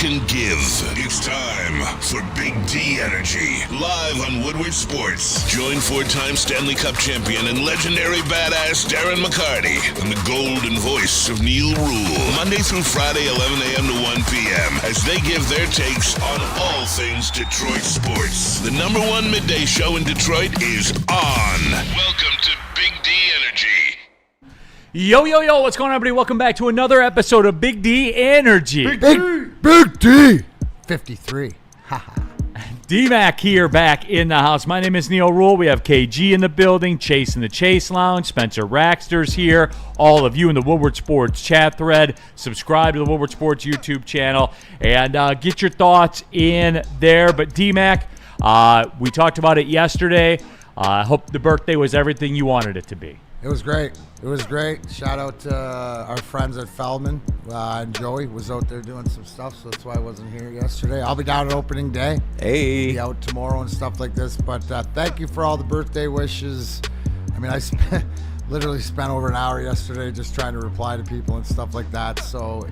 can give. It's time for Big D Energy, live on Woodward Sports. Join four-time Stanley Cup champion and legendary badass Darren McCarty and the golden voice of Neil Rule, Monday through Friday, 11 a.m. to 1 p.m., as they give their takes on all things Detroit sports. The number one midday show in Detroit is on. Welcome to Big D Energy. Yo, what's going on, everybody? Welcome back to another episode of Big D Energy. Big D 53. D-Mac here, back in the house. My name is Neil Rule. We have KG in the building, Chase in the Chase Lounge, Spencer Raxter's here, all of you in the Woodward Sports chat thread. Subscribe to the Woodward Sports YouTube channel and get your thoughts in there. But D-Mac, we talked about it yesterday. I hope the birthday was everything you wanted it to be. It was great. Shout out to our friends at Feldman. And Joey was out there doing some stuff, so that's why I wasn't here yesterday. I'll be down at opening day. Hey. Be out tomorrow and stuff like this. But thank you for all the birthday wishes. I mean, I literally spent over an hour yesterday just trying to reply to people and stuff like that. So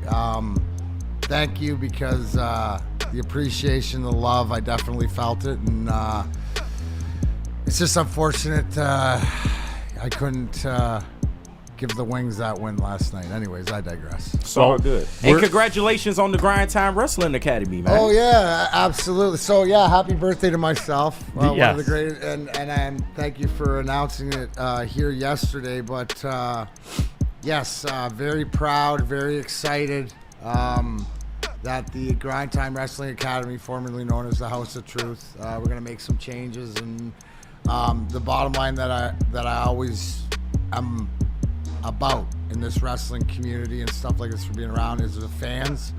thank you, because the appreciation, the love, I definitely felt it. And it's just unfortunate I couldn't give the Wings that win last night. Anyways, I digress. So all good. And congratulations on the Grind Time Wrestling Academy, man. Oh, yeah, absolutely. So, yeah, happy birthday to myself. Yes. One of the greatest, and thank you for announcing it here yesterday. But, yes, very proud, very excited that the Grind Time Wrestling Academy, formerly known as the House of Truth, we're going to make some changes. And the bottom line that I always am about in this wrestling community and stuff like this, for being around, is the fans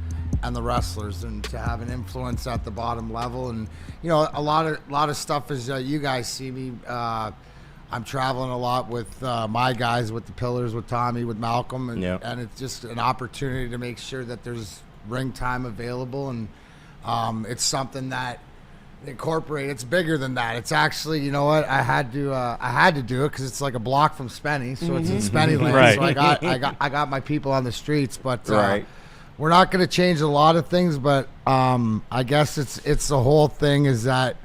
and the wrestlers, and to have an influence at the bottom level. And a lot of stuff is you guys see me. I'm traveling a lot with my guys, with the Pillars, with Tommy, with Malcolm, and it's just an opportunity to make sure that there's ring time available, and it's something that incorporate. It's bigger than that. It's actually, you know what, I had to do it because it's like a block from Spenny, so it's in Spenny land. Right. So I got my people on the streets, but Right. We're not going to change a lot of things, but I guess it's the whole thing is that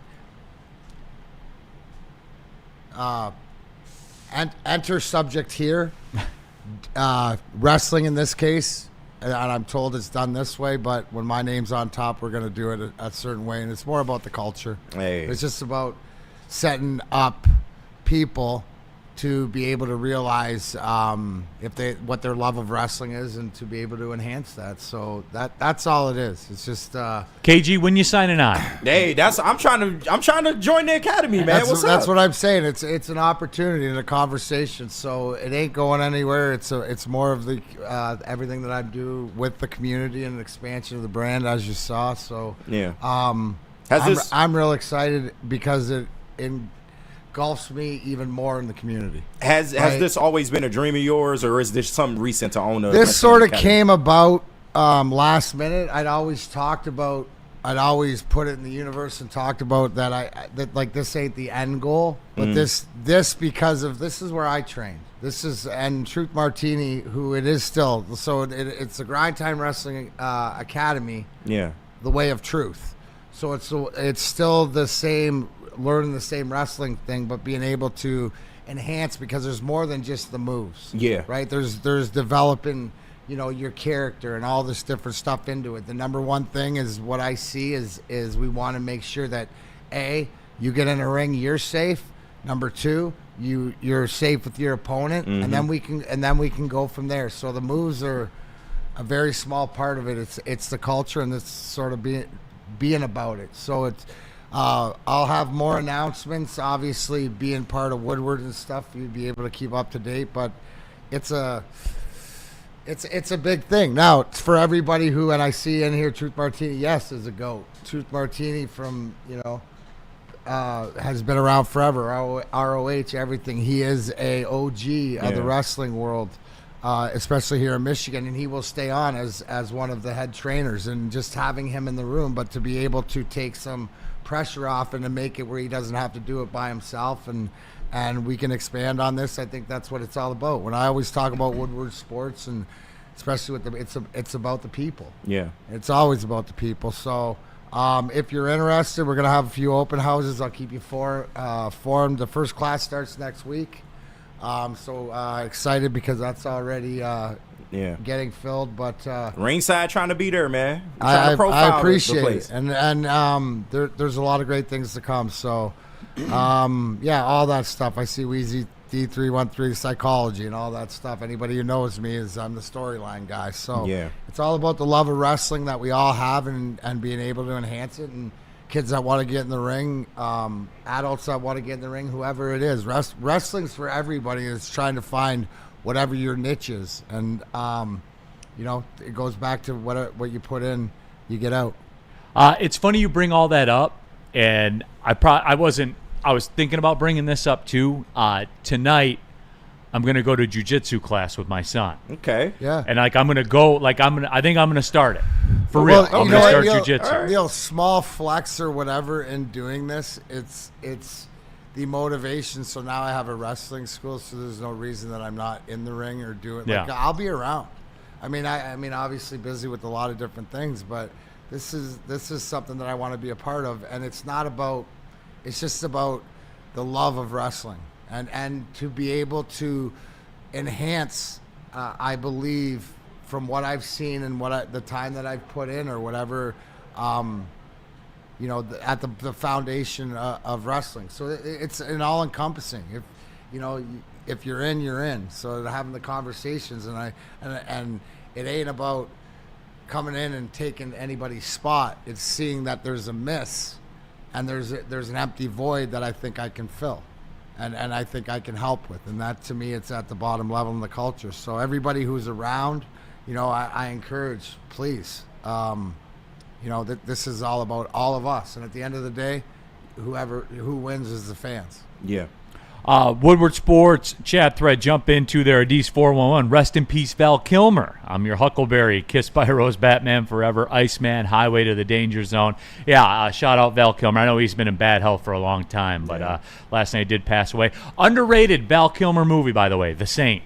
enter subject here, wrestling in this case. And I'm told it's done this way, but when my name's on top, we're going to do it a certain way. And it's more about the culture. Hey. It's just about setting up people to be able to realize what their love of wrestling is, and to be able to enhance that. So that's all it is. It's just KG, when you signing on? Hey, I'm trying to join the academy, man. What's up? That's what I'm saying. It's an opportunity and a conversation. So it ain't going anywhere. It's more of the everything that I do with the community and expansion of the brand, as you saw. So yeah. I'm real excited because it engulfs me even more in the community. Has this always been a dream of yours, or is this something recent to own? This sort of came about last minute. I'd always put it in the universe and talked about that like this ain't the end goal, but this because of this is where I train. And Truth Martini, who it is still. So it's the Grind Time Wrestling Academy. Yeah. The Way of Truth. So it's still the same, learning the same wrestling thing, but being able to enhance, because there's more than just the moves. Yeah. Right? There's developing, your character and all this different stuff into it. The number one thing is what I see is we want to make sure that A, you get in a ring, you're safe. Number two, you're safe with your opponent, and then we can go from there. So the moves are a very small part of it. It's the culture, and it's sort of being about it. So it's I'll have more announcements. Obviously, being part of Woodward and stuff, you'd be able to keep up to date. But it's a big thing. Now, it's for everybody who, and I see in here, Truth Martini, yes, is a GOAT. Truth Martini from has been around forever. ROH, everything. He is a OG of the wrestling world. Especially here in Michigan, and he will stay on as one of the head trainers, and just having him in the room, but to be able to take some pressure off and to make it where he doesn't have to do it by himself, and we can expand on this. I think that's what it's all about. When I always talk about Woodward Sports and especially with it's about the people. Yeah. It's always about the people. So if you're interested, we're gonna have a few open houses. I'll keep you formed. The first class starts next week. So excited because that's already getting filled. But Ringside trying to be there, man. I appreciate the it, and there's a lot of great things to come. So all that stuff. I see Weezy D313 psychology and all that stuff. Anybody who knows me is I'm the storyline guy. So it's all about the love of wrestling that we all have and being able to enhance it. And kids that want to get in the ring, adults that want to get in the ring, whoever it is. Wrestling's for everybody. It's trying to find whatever your niche is. And, it goes back to what you put in, you get out. It's funny you bring all that up. And I was thinking about bringing this up too. Tonight, I'm gonna go to jiu-jitsu class with my son. Okay. Yeah. And I think I'm gonna start it for real. I'm gonna start jiu-jitsu. Small flex or whatever in doing this. It's the motivation. So now I have a wrestling school, so there's no reason that I'm not in the ring or doing. I'll be around. I mean, obviously busy with a lot of different things, but this is something that I want to be a part of, and it's just about the love of wrestling and to be able to enhance, I believe, from what I've seen and the time that I've put in or whatever, at the foundation of wrestling. So it's an all-encompassing. If you're in, you're in. So having the conversations and it ain't about coming in and taking anybody's spot. It's seeing that there's a miss. And there's an empty void that I think I can fill, and I think I can help with, and that to me it's at the bottom level in the culture. So everybody who's around, I encourage, please, that this is all about all of us, and at the end of the day, who wins is the fans. Yeah. Woodward Sports chat thread, jump into there. Adese 411. Rest in peace, Val Kilmer. I'm your Huckleberry. Kissed by a Rose, Batman Forever, Iceman, Highway to the Danger Zone. Yeah, shout out Val Kilmer. I know he's been in bad health for a long time, but last night he did pass away. Underrated Val Kilmer movie, by the way, The Saint.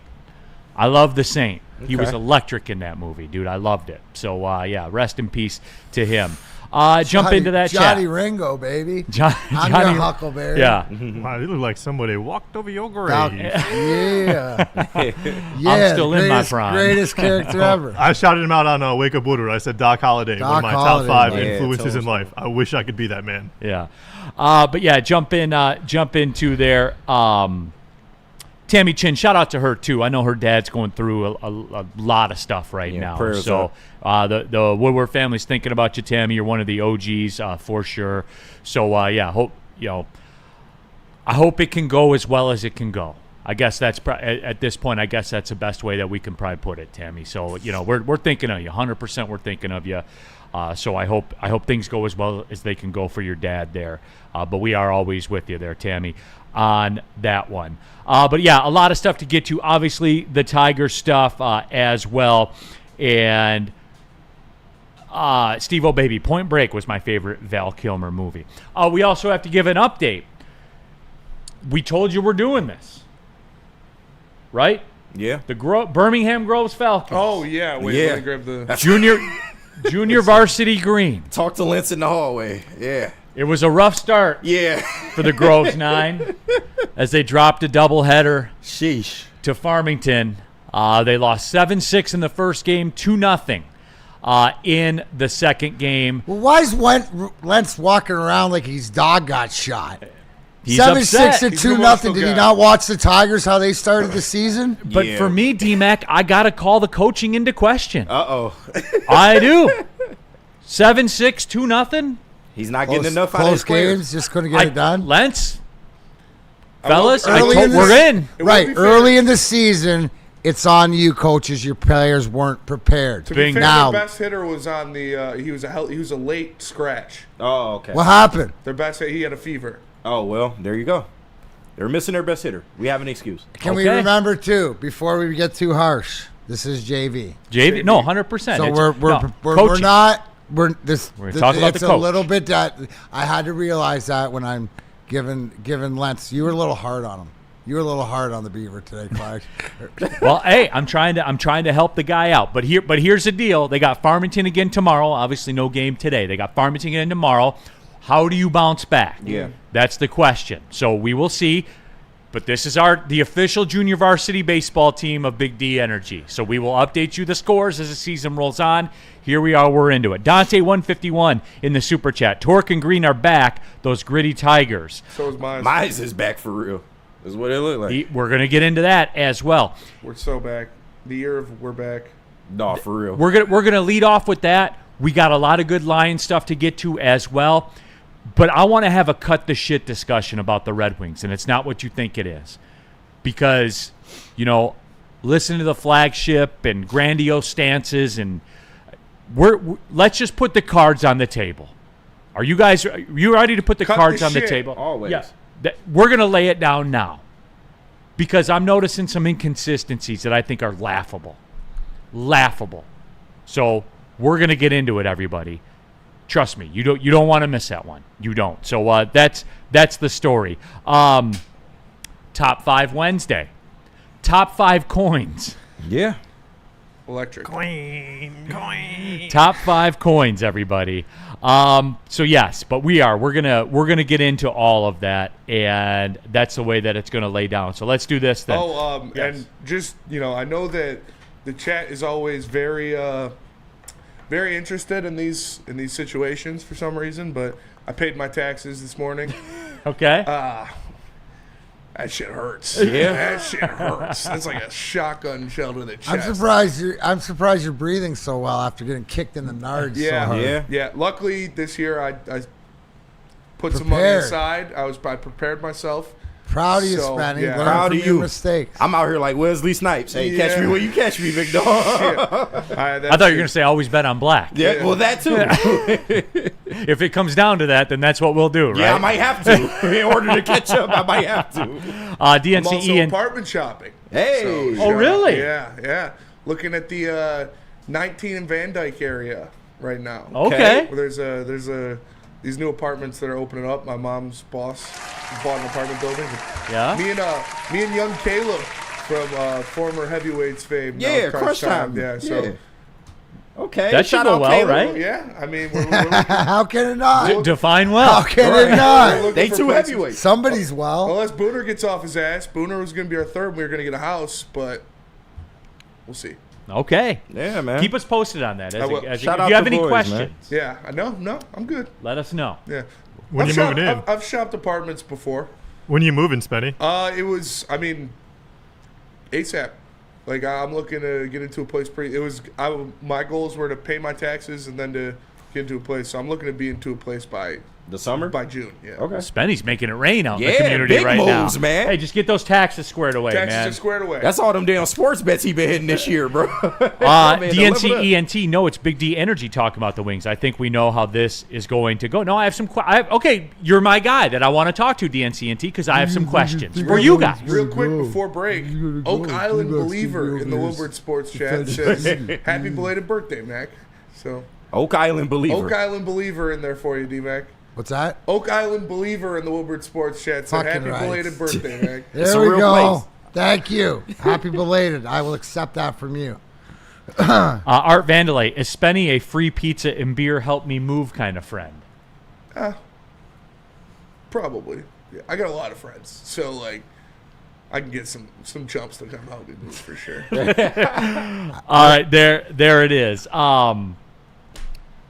I love The Saint. He was electric in that movie, dude. I loved it. So, rest in peace to him. Jump into that Johnny chat. Ringo, baby. Johnny your Huckleberry. Yeah. Wow, you look like somebody walked over your grave. Yeah. I'm still in my prime. Greatest character ever. I shouted him out on Wake Up Woodward. I said Doc Holliday, one of my top 5 influences in life. I wish I could be that man. Yeah. Jump into there. Tammy Chin, shout out to her too. I know her dad's going through a lot of stuff right now. So the Woodward family's thinking about you, Tammy. You're one of the OGs for sure. So hope I hope it can go as well as it can go. I guess that's at this point. I guess that's the best way that we can probably put it, Tammy. So we're thinking of you, 100%. We're thinking of you. So I hope things go as well as they can go for your dad there. But we are always with you there, Tammy, on that one. A lot of stuff to get to. Obviously, the Tiger stuff as well. And Steve-O Baby, Point Break was my favorite Val Kilmer movie. We also have to give an update. We told you we're doing this, right? Yeah. The Birmingham Groves Falcons. Oh, yeah. Wait, let me grab the... Junior varsity green. Talk to Lentz in the hallway. Yeah. It was a rough start for the Groves 9 as they dropped a doubleheader to Farmington. They lost 7-6 in the first game, 2-0 in the second game. Well, why is Lentz walking around like his dog got shot? He's 7-6 and He's 2-0. Did he not watch the Tigers, how they started the season? But for me, D-Mac, I got to call the coaching into question. Uh-oh. I do. 7-6, 2-0. He's not getting enough out of his games, just couldn't get it done. Lentz, fellas, we're in. Right, early in the season, it's on you, coaches. Your players weren't prepared. To be fair, their best hitter was on the. He was a late scratch. Oh, okay. What happened? Their best hitter, he had a fever. Oh well, there you go. They're missing their best hitter. We have an excuse. Can we remember too? Before we get too harsh, this is JV. JV, no, 100%. So we're not. We're talking about the coach. It's a little bit that I had to realize that when I'm giving Lentz. You were a little hard on him. You were a little hard on the Beaver today, Clark. Well, hey, I'm trying to help the guy out. But here's the deal. They got Farmington again tomorrow. Obviously, no game today. They got Farmington again tomorrow. How do you bounce back? Yeah. That's the question. So we will see. But this is the official junior varsity baseball team of Big D Energy. So we will update you the scores as the season rolls on. Here we are. We're into it. Dante 151 in the super chat. Torque and Green are back. Those gritty Tigers. So is mine. MIZE is back for real. Is what it look like. We're going to get into that as well. We're so back. The year of we're back. No, for real. We're gonna lead off with that. We got a lot of good Lion stuff to get to as well. But I want to have a cut the shit discussion about the Red Wings, and it's not what you think it is. Because, listen to the flagship and grandiose stances, and let's just put the cards on the table. Are you ready to put the cards on the table? Always. Yeah. We're going to lay it down now. Because I'm noticing some inconsistencies that I think are laughable. Laughable. So we're going to get into it, everybody. Trust me, you don't want to miss that one. You don't. So that's the story. Top 5 Wednesday. Top 5 coins. Yeah. Electric. Top 5 coins, everybody. So yes, but we're gonna get into all of that, and that's the way that it's gonna lay down. So let's do this then. Yes. And just I know that the chat is always very very interested in these situations for some reason, but I paid my taxes this morning. Okay. That shit hurts. Yeah. That shit hurts. It's like a shotgun shell to the chest. I'm surprised you're breathing so well after getting kicked in the nards so hard. Yeah. Luckily this year I put some money aside. I prepared myself. Proud of you, Spenny. Yeah. Learn Proud from of your you. Mistakes. I'm out here like Wesley Snipes. Hey, catch me when you catch me, big dog. I thought you were going to say always bet on black. Yeah, well, that too. If it comes down to that, then that's what we'll do, right? Yeah, I might have to. In order to catch up, I might have to. I'm DNC also Ian. apartment shopping. Hey. Oh, really? Yeah. Looking at the 19 in Van Dyke area right now. Okay. Where there's these new apartments that are opening up. My mom's boss bought an apartment building. Yeah. Me and young Caleb from former heavyweights fame. Yeah, now Crush Time. Yeah. So. Yeah. Okay. That should shout go out well, Caleb. right? Yeah. I mean, we're looking, How can it not? Define well. How can we're it not? looking They for two places. heavyweights. Somebody's well. Unless Booner gets off his ass. Booner was going to be our third. We were going to get a house, but we'll see. Okay. Yeah, man. Keep us posted on that. will. If Shout you out have to any boys, questions, Yeah. No, I'm good. let us know. Yeah. When you moving in? I've shopped apartments before. When you moving, Spenny? It was, ASAP. Like, I'm looking to get into a place my goals were to pay my taxes and then to get into a place. So I'm looking to be into a place by The summer? By June, yeah. Okay. Spenny's making it rain out in the Yeah, community big right moves, now. man. Hey, just get those taxes squared away, Taxes man. are squared away. That's all them damn sports bets he been hitting this year, bro. Man, DNC level up. ENT, no, it's Big D Energy talking about the Wings. I think we know how this is going to go. No, I have some okay, you're my guy that I want to talk to, DNC ENT, because I have some questions for you guys. Real quick before break, Oak Island Believer in the Woodward Sports Chat says, happy belated birthday, Mac. So Oak Island Believer. Oak Island Believer in there for you, D-Mac. What's that? Oak Island Believer in the Woodward Sports Chat said, Fucking happy right. belated birthday, Mac. It's There a we real go. place. Thank you. Happy belated. I will accept that from you. Art Vandalay, is Spenny a free pizza and beer help me move kind of friend? Probably. Yeah, I got a lot of friends, so like I can get some chumps to come help me move for sure. All right, there it is.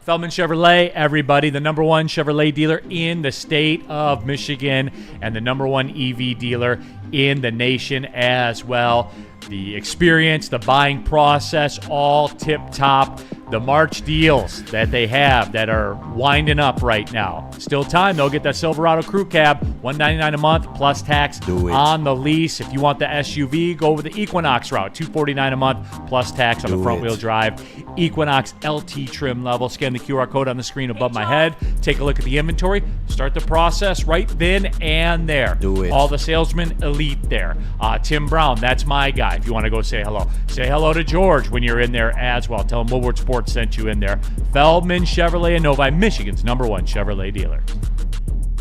Feldman Chevrolet, everybody, the number one Chevrolet dealer in the state of Michigan and the number one EV dealer in the nation as well. The experience, the buying process, all tip-top. The March deals that they have that are winding up right now. Still time, though. Get that Silverado Crew Cab, $199 a month plus tax Do it. on the lease. If you want the SUV, go with the Equinox route, $249 a month plus tax on the Do front-wheel it. drive. Equinox LT trim level. Scan the QR code on the screen above my head. Take a look at the inventory. Start the process right then and there. Do it. All the salesmen elite there. Tim Brown, that's my guy. If you want to go say hello. Say hello to George when you're in there as well. Tell him Woodward Sports sent you in there. Feldman Chevrolet in Novi, Michigan's number one Chevrolet dealer.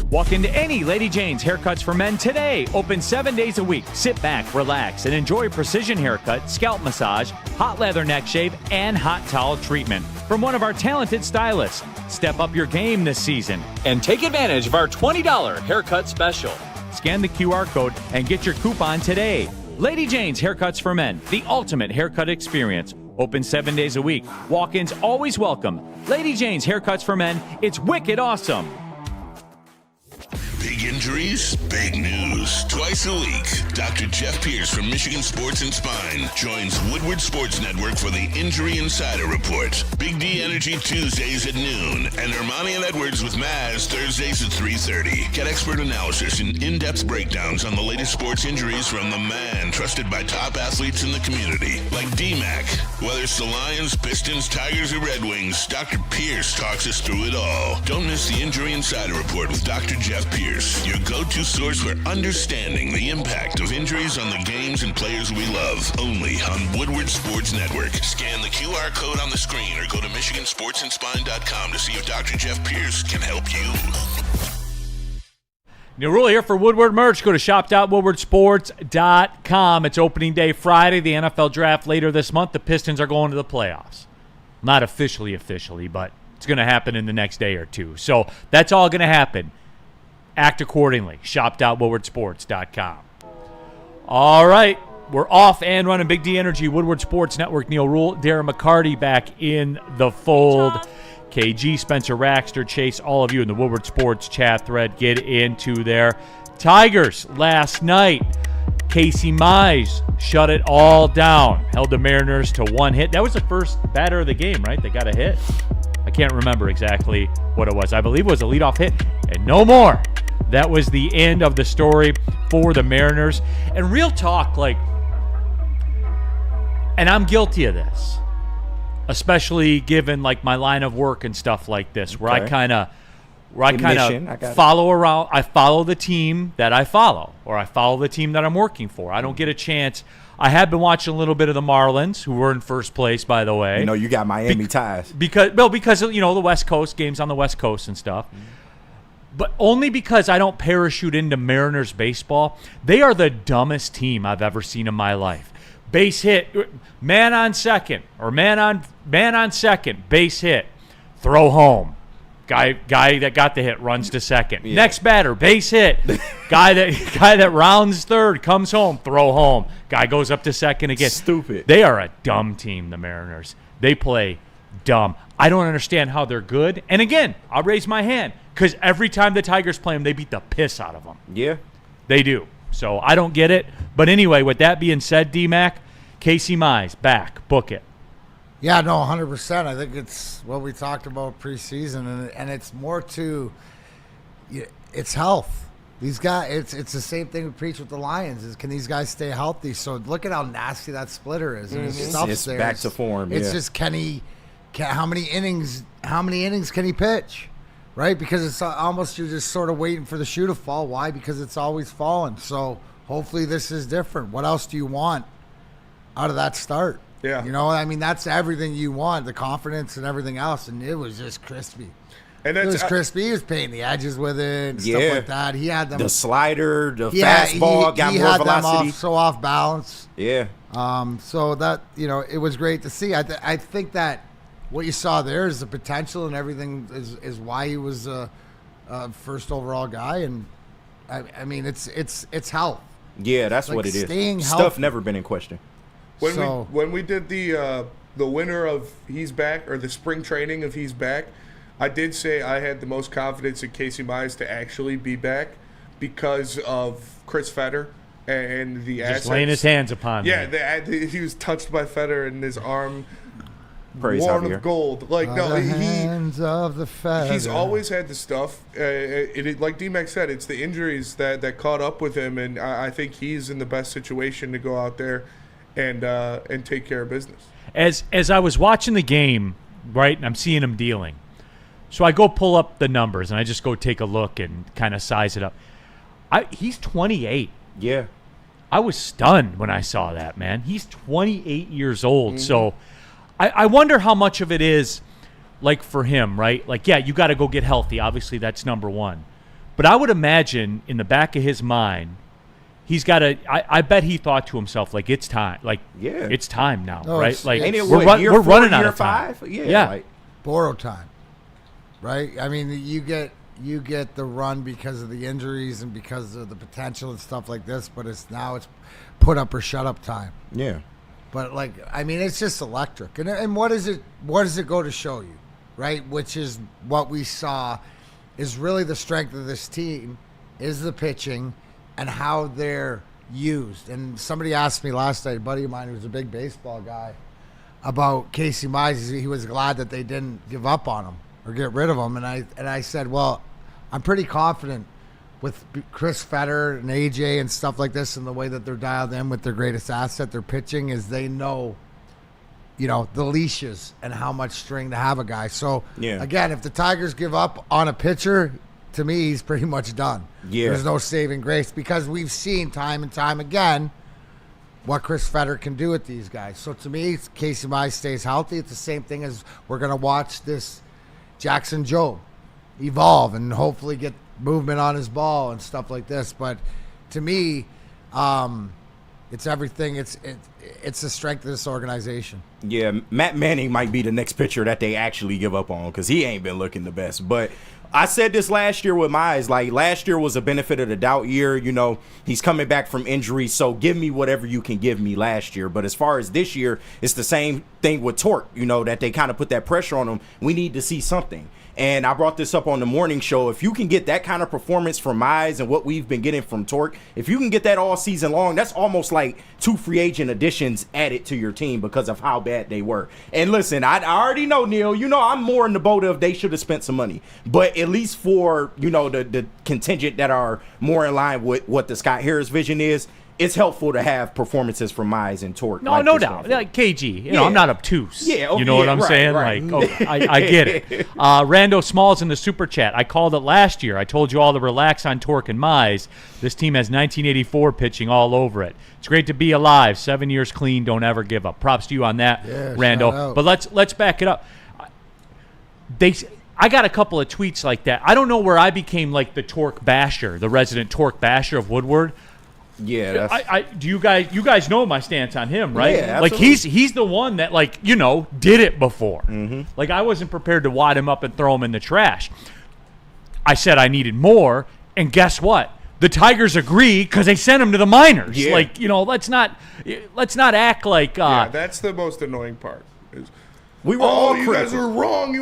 Walk into any Lady Jane's Haircuts for Men today. Open 7 days a week. Sit back, relax, and enjoy precision haircut, scalp massage, hot leather neck shave, and hot towel treatment from one of our talented stylists. Step up your game this season and take advantage of our $20 haircut special. Scan the QR code and get your coupon today. Lady Jane's Haircuts for Men, the ultimate haircut experience. Open 7 days a week. Walk-ins always welcome. Lady Jane's Haircuts for Men. It's wicked awesome. Big injuries, big news. Twice a week, Dr. Jeff Pierce from Michigan Sports and Spine joins Woodward Sports Network for the Injury Insider Report. Big D Energy Tuesdays at noon, and Ermanni and Edwards with MIZE Thursdays at 3:30. Get expert analysis and in-depth breakdowns on the latest sports injuries from the man trusted by top athletes in the community, like D-Mac. Whether it's the Lions, Pistons, Tigers, or Red Wings, Dr. Pierce talks us through it all. Don't miss the Injury Insider Report with Dr. Jeff Pierce, your go-to source for understanding the impact of injuries on the games and players we love. Only on Woodward Sports Network. Scan the QR code on the screen or go to MichiganSportsandSpine.com to see if Dr. Jeff Pierce can help you. Neil Rule here for Woodward merch. Go to shop.woodwardsports.com. It's opening day Friday, the NFL draft later this month. The Pistons are going to the playoffs. Not officially, but it's going to happen in the next day or two. So that's all going to happen. Act accordingly. Shop.woodwardsports.com. All right. We're off and running. Big D Energy, Woodward Sports Network. Neil Rule, Darren McCarty back in the fold. KG, Spencer Raxter, Chase, all of you in the Woodward Sports chat thread. Get into there. Tigers last night. Casey Mize shut it all down. Held the Mariners to one hit. That was the first batter of the game, right? They got a hit. I can't remember exactly what it was. I believe it was a leadoff hit and no more. That was the end of the story for the Mariners. And real talk, and I'm guilty of this, especially given my line of work and stuff like this, where I kind of follow around. I follow the team that I follow, or I follow the team that I'm working for. I don't get a chance. I have been watching a little bit of the Marlins, who were in first place, by the way. You got Miami ties. Because the West Coast, games on the West Coast and stuff. But only because I don't parachute into Mariners baseball. They are the dumbest team I've ever seen in my life. Base hit, man on second, or man on second, base hit, throw home. Guy that got the hit runs to second. Yeah. Next batter, base hit. guy that rounds third, comes home, throw home. Guy goes up to second again. Stupid. They are a dumb team, the Mariners. They play dumb. I don't understand how they're good. And again, I'll raise my hand, because every time the Tigers play them, they beat the piss out of them. Yeah. They do. So I don't get it. But anyway, with that being said, D-Mac, Casey Mize, back. Book it. Yeah, no, 100%. I think it's what we talked about preseason, and it's more to it's health. These guys, it's the same thing we preach with the Lions, is can these guys stay healthy? So look at how nasty that splitter is. And his stuff's it's there. back to form. It's just how many innings can he pitch? Right? Because it's almost you're just sort of waiting for the shoe to fall. Why? Because it's always falling. So hopefully this is different. What else do you want out of that start? Yeah. That's everything you want, the confidence and everything else. And it was just crispy. And it was crispy. He was painting the edges with it and stuff like that. He had them. The slider, the fastball, got more velocity. Them off balance. Yeah. So that, it was great to see. I think that what you saw there is the potential, and everything is why he was a first overall guy. And it's health. Yeah, that's what it is. Staying Stuff healthy. never been in question. When we did the winter of He's Back, or the spring training of He's Back, I did say I had the most confidence in Casey Mize to actually be back because of Chris Fetter and the assets. Just laying his hands upon him. Yeah, he was touched by Fetter and his arm Praise worn Javier. of gold. Hands of the Fetter. He's always had the stuff. Like D-Mac said, it's the injuries that caught up with him, and I think he's in the best situation to go out there and take care of business. As I was watching the game, right, and I'm seeing him dealing, so I go pull up the numbers and I just go take a look and kind of size it up. He's 28. Yeah. I was stunned when I saw that, man. He's 28 years old. So I wonder how much of it is for him, right? You got to go get healthy. Obviously, that's number one. But I would imagine in the back of his mind, he's got to. I bet he thought to himself, like, it's time. Like, it's time now, right? Like, ain't it we're running out of time. Yeah. Like, borrow time, right? I mean, you get the run because of the injuries and because of the potential and stuff like this, but it's put up or shut up time. Yeah. But like, I mean, it's just electric. And what does it go to show you, right? Which is what we saw is really the strength of this team is the pitching and how they're used. And somebody asked me last night, a buddy of mine who's a big baseball guy, about Casey Mize. He was glad that they didn't give up on him or get rid of him. And I said, well, I'm pretty confident with Chris Fetter and AJ and stuff like this and the way that they're dialed in with their greatest asset, their pitching, is they know, the leashes and how much string to have a guy. So, again, if the Tigers give up on a pitcher, to me, he's pretty much done. Yeah. There's no saving grace because we've seen time and time again what Chris Fetter can do with these guys. So, to me, Casey Mize stays healthy. It's the same thing as we're going to watch this Jackson Jobe evolve and hopefully get movement on his ball and stuff like this. But to me, it's everything. It's the strength of this organization. Yeah, Matt Manning might be the next pitcher that they actually give up on because he ain't been looking the best. But I said this last year with Mize. Like, last year was a benefit of the doubt year. He's coming back from injury, so give me whatever you can give me last year. But as far as this year, it's the same thing with Torque, that they kind of put that pressure on him. We need to see something. And I brought this up on the morning show. If you can get that kind of performance from Mize and what we've been getting from Torque, if you can get that all season long, that's almost like 2 free agent additions added to your team because of how bad they were. And listen, I already know, Neil, I'm more in the boat of they should have spent some money. But at least for, the contingent that are more in line with what the Scott Harris vision is, it's helpful to have performances from Mize and Torque. No doubt. Like KG, I'm not obtuse. Yeah, okay, you know what I'm saying? Right. Like, I get it. Rando Smalls in the super chat. I called it last year. I told you all to relax on Torque and Mize. This team has 1984 pitching all over it. It's great to be alive. 7 years clean. Don't ever give up. Props to you on that, Rando. But let's back it up. I got a couple of tweets like that. I don't know where I became like the Torque basher, the resident Torque basher of Woodward. Yeah, do you guys know my stance on him, right? Yeah, like he's the one that did it before. Mm-hmm. Like, I wasn't prepared to wad him up and throw him in the trash. I said I needed more, and guess what? The Tigers agree because they sent him to the minors. Yeah. Like, let's not act like that's the most annoying part. We were all you guys were wrong.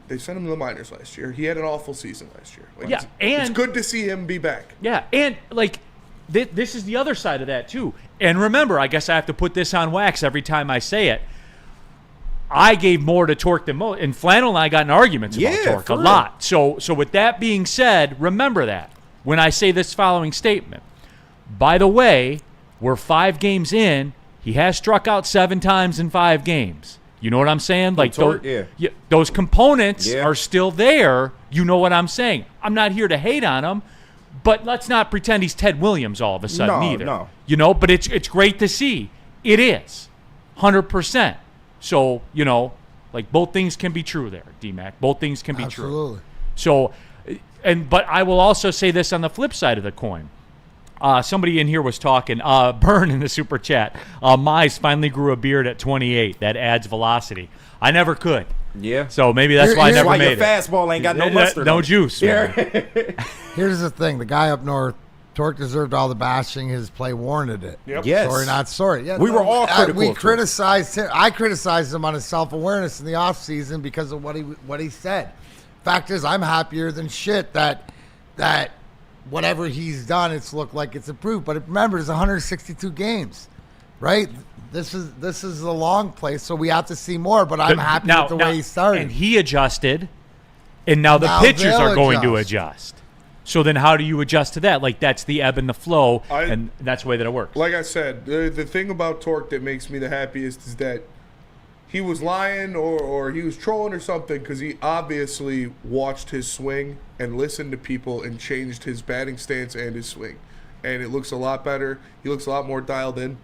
They sent him to the minors last year. He had an awful season last year. Like, it's good to see him be back. Yeah, and like. This is the other side of that, too. And remember, I guess I have to put this on wax every time I say it. I gave more to Torque than most. And Flannel and I got in arguments about Torque a lot. So with that being said, remember that when I say this following statement. By the way, we're 5 games in. He has struck out 7 times in 5 games. You know what I'm saying? Like, those components are still there. You know what I'm saying? I'm not here to hate on him. But let's not pretend he's Ted Williams all of a sudden either. No. But it's great to see. It is. 100%. So, like, both things can be true there, D-Mac. Both things can be true. So, but I will also say this on the flip side of the coin. Somebody in here was talking, Burn in the super chat. Mize finally grew a beard at 28. That adds velocity. I never could. Yeah. So maybe that's why I never made it. Your fastball ain't got no mustard. No juice. Yeah. Here's the thing. The guy up north, Torque deserved all the bashing. His play warranted it. Yep. Yes. Sorry, not sorry. Yeah, we were all critical. We criticized him. I criticized him on his self-awareness in the offseason because of what he said. Fact is, I'm happier than shit that whatever he's done, it's looked like it's improved. But remember, there's 162 games, right? This is a long play, so we have to see more. But I'm happy with the way he started. And he adjusted, and now the pitchers are going to adjust. So then how do you adjust to that? Like, that's the ebb and the flow, and that's the way that it works. Like I said, the thing about Torque that makes me the happiest is that he was lying or he was trolling or something because he obviously watched his swing and listened to people and changed his batting stance and his swing. And it looks a lot better. He looks a lot more dialed in.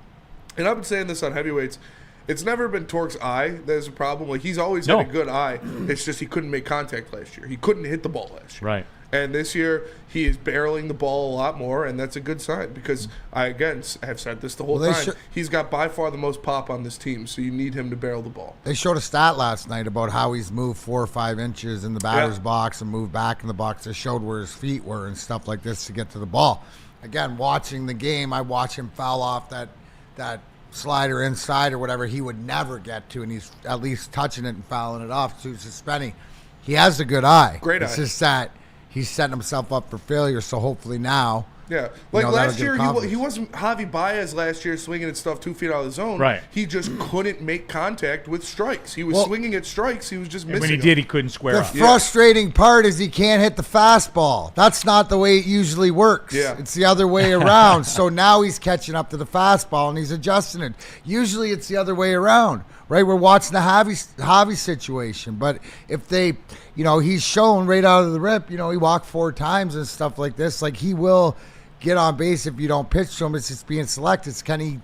And I've been saying this on heavyweights. It's never been Torque's eye that is a problem. Like, he's always had a good eye. It's just he couldn't make contact last year. He couldn't hit the ball last year. Right. And this year, he is barreling the ball a lot more, and that's a good sign because I, again, have said this the whole time. He's got by far the most pop on this team, so you need him to barrel the ball. They showed a stat last night about how he's moved 4 or 5 inches in the batter's box and moved back in the box. They showed where his feet were and stuff like this to get to the ball. Again, watching the game, I watch him foul off that slider inside or whatever he would never get to, and he's at least touching it and fouling it off to suspending. He has a good eye. Great eye. It's just that he's setting himself up for failure, so hopefully now. Yeah, like last year, he wasn't Javi Baez last year swinging at stuff 2 feet out of the zone. Right. He just couldn't make contact with strikes. He was swinging at strikes. He was just missing. When he did, he couldn't square up. The frustrating part is he can't hit the fastball. That's not the way it usually works. Yeah. It's the other way around. So now he's catching up to the fastball and he's adjusting it. Usually it's the other way around, right? We're watching the Javi situation. But if they, he's shown right out of the rip, he walked 4 times and stuff like this. Like he will get on base if you don't pitch to him. It's just being selected. It's can he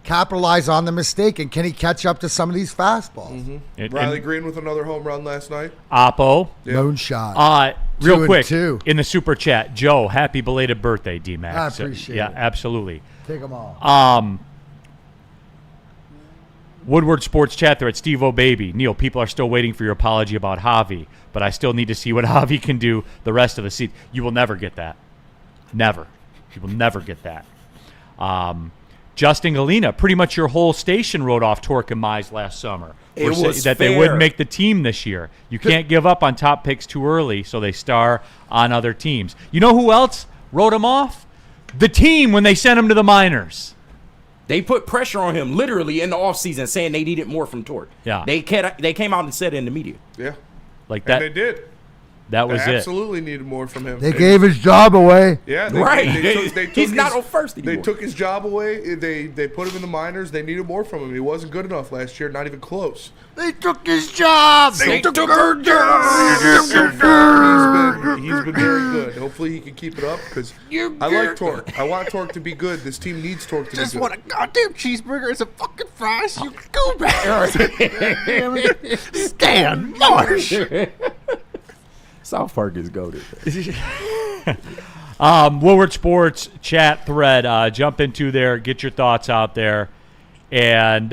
capitalize on the mistake, and can he catch up to some of these fastballs? Riley Green with another home run last night. Oppo. Moonshot. Real quick, 2-2. in the super chat, Joe, happy belated birthday, D-Max. I appreciate it. Yeah, absolutely. Take them all. Woodward Sports Chat there at Steve O'Baby. Neil, people are still waiting for your apology about Javi, but I still need to see what Javi can do the rest of the season. You will never get that. Never. You will never get that. Justin Galena, pretty much your whole station wrote off Torque and Mize last summer. It was that fair. they wouldn't make the team this year. You can't give up on top picks too early, so they star on other teams. You know who else wrote him off? The team when they sent him to the minors. They put pressure on him literally in the offseason saying they needed more from Torque. Yeah. They came out and said it in the media. Yeah. Like that. And they did. That was they it. absolutely needed more from him. They gave his job away. Yeah, He's not on first anymore. They took his job away. They put him in the minors. They needed more from him. He wasn't good enough last year. Not even close. They took his job. They took our job. He's been very good. Hopefully he can keep it up because I like Torque. I want Torque to be good. This team needs Torque to be good. Just want a goddamn cheeseburger and some fucking fries. You go back. Stan Marsh. South Park is goated. Woodward Sports chat thread. Jump into there. Get your thoughts out there. And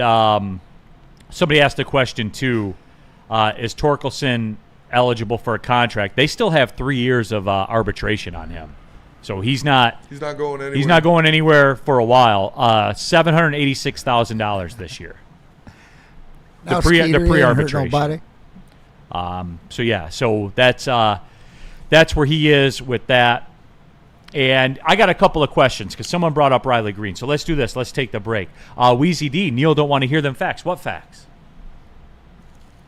somebody asked a question, too. Is Torkelson eligible for a contract? They still have 3 years of arbitration on him. So he's not going anywhere. He's not going anywhere for a while. $786,000 this year. The pre-arbitration. So that's where he is with that. And I got a couple of questions because someone brought up Riley Green. So let's do this. Let's take the break. Wheezy D, Neil don't want to hear them facts. What facts?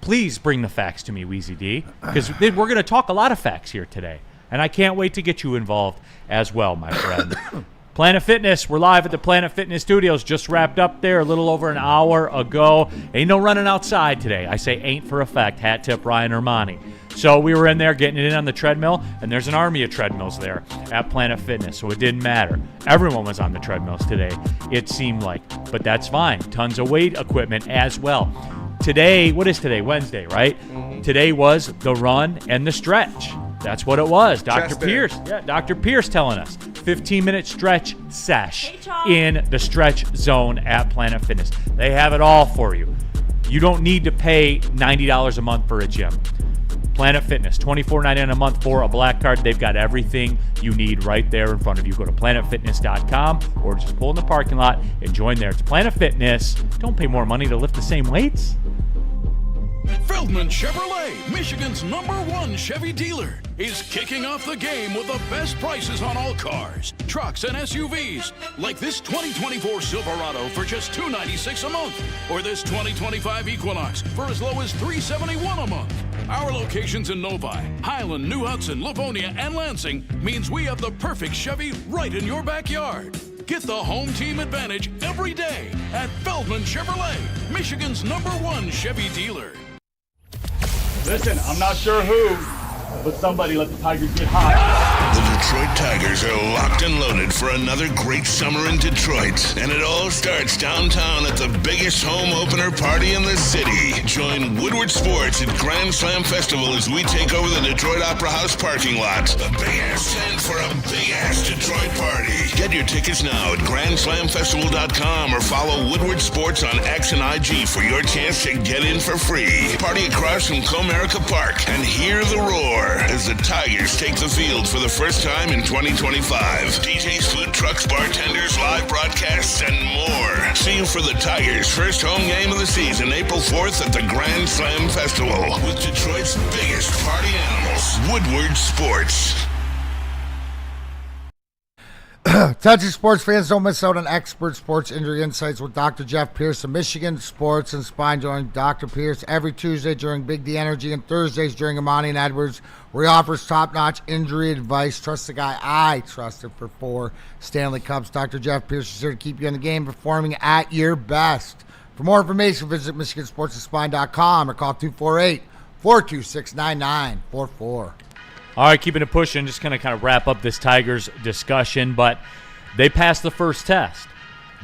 Please bring the facts to me, Wheezy D, because we're going to talk a lot of facts here today. And I can't wait to get you involved as well, my friend. Planet Fitness, we're live at the Planet Fitness Studios. Just wrapped up there a little over an hour ago. Ain't no running outside today. I say ain't for a fact. Hat tip Ryan Ermanni. So we were in there getting it in on the treadmill, and there's an army of treadmills there at Planet Fitness, so it didn't matter. Everyone was on the treadmills today, it seemed like. But that's fine. Tons of weight equipment as well. Today, what is today? Wednesday, right? Mm-hmm. Today was the run and the stretch. That's what it was. Dr. Pierce. Yeah, Dr. Pierce telling us. 15-minute stretch sesh in the stretch zone at Planet Fitness. They have it all for you. You don't need to pay $90 a month for a gym. Planet Fitness, $24.99 a month for a black card. They've got everything you need right there in front of you. Go to planetfitness.com or just pull in the parking lot and join there. It's Planet Fitness. Don't pay more money to lift the same weights. Feldman Chevrolet, Michigan's #1 Chevy dealer, is kicking off the game with the best prices on all cars, trucks, and SUVs, like this 2024 Silverado for just $296 a month, or this 2025 Equinox for as low as $371 a month. Our locations in Novi, Highland, New Hudson, Livonia, and Lansing means we have the perfect Chevy right in your backyard. Get the home team advantage every day at Feldman Chevrolet, Michigan's #1 Chevy dealer. Listen, I'm not sure who, but somebody let the Tigers get hot. The Detroit Tigers are locked and loaded for another great summer in Detroit, and it all starts downtown at the biggest home opener party in the city. Join Woodward Sports at Grand Slam Festival as we take over the Detroit Opera House parking lot. A big-ass tent for a big-ass Detroit party. Get your tickets now at GrandSlamFestival.com or follow Woodward Sports on X and IG for your chance to get in for free. Party across from Comerica Park and hear the roar as the Tigers take the field for the first time in 2025. DJs, food trucks, bartenders, live broadcasts, and more. See you for the Tigers' first home game of the season, April 4th at the Grand Slam Festival with Detroit's biggest party animals, Woodward Sports. Attention sports fans, don't miss out on expert sports injury insights with Dr. Jeff Pierce of Michigan Sports and Spine. Join Dr. Pierce every Tuesday during Big D Energy and Thursdays during Ermanni and Edwards, where he offers top-notch injury advice. Trust the guy I trusted for 4 Stanley Cups. Dr. Jeff Pierce is here to keep you in the game, performing at your best. For more information, visit MichiganSportsandSpine.com or call 248-426-9944. All right, keeping it pushing, just going to kind of wrap up this Tigers discussion, but they passed the first test.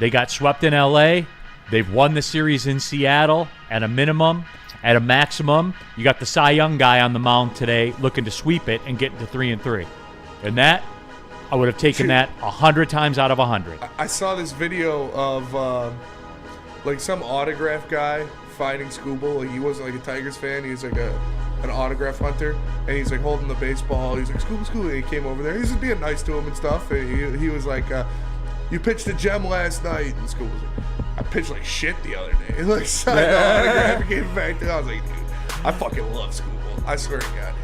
They got swept in L.A. They've won the series in Seattle at a minimum. At a maximum, you got the Cy Young guy on the mound today looking to sweep it and get to 3-3. And that, I would have taken that 100 times out of 100. I saw this video of like some autograph guy fighting Scooble. Like, he wasn't like a Tigers fan. He was like an autograph hunter, and he's like holding the baseball. He's like, Scooble, and he came over there. He's just being nice to him and stuff. And he was like, you pitched a gem last night. And Scooble was like, I pitched like shit the other day. And like signed the autograph and came back to. I was like, dude, I fucking love Scooble. I swear to God,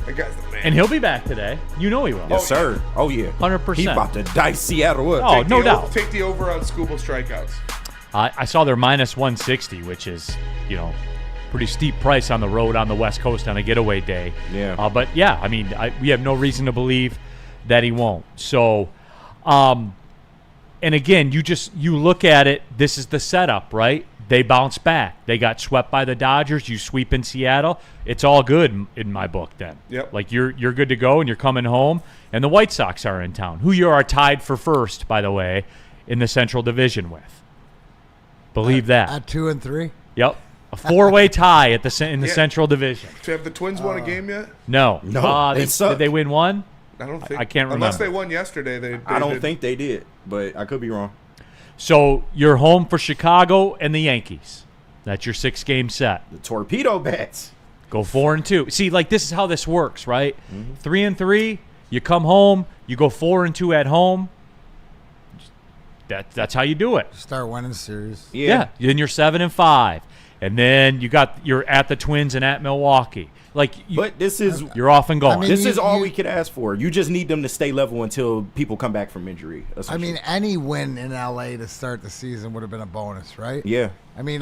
that guy's the man. And he'll be back today. You know he will. Yes, sir. Oh, yeah. 100%. He about to dice Seattle up. Oh, no doubt. Take the over on Scooble strikeouts. I saw their minus 160, which is, pretty steep price on the road on the West Coast on a getaway day. Yeah. But yeah, I mean, we have no reason to believe that he won't. So, and again, you look at it. This is the setup, right? They bounce back. They got swept by the Dodgers. You sweep in Seattle. It's all good in my book then. Yep. Like you're good to go and you're coming home. And the White Sox are in town, who you are tied for first, by the way, in the Central Division with. Believe that. At 2 and 3? Yep. A 4-way tie in the Central Division. Have the Twins won a game yet? No. No. Did they win one? I don't think. I can't remember. Unless they won yesterday. They I don't did. think they did, but I could be wrong. So you're home for Chicago and the Yankees. That's your 6-game set. The Torpedo Bats. Go 4-2. See, like this is how this works, right? 3-3. You come home. You go 4-2 at home. That's how you do it. Start winning series. Yeah. Then you're 7-5. And then you're at the Twins and at Milwaukee. But this is you're off and going. I mean, this is all we could ask for. You just need them to stay level until people come back from injury. I mean, any win in LA to start the season would have been a bonus, right? Yeah. I mean,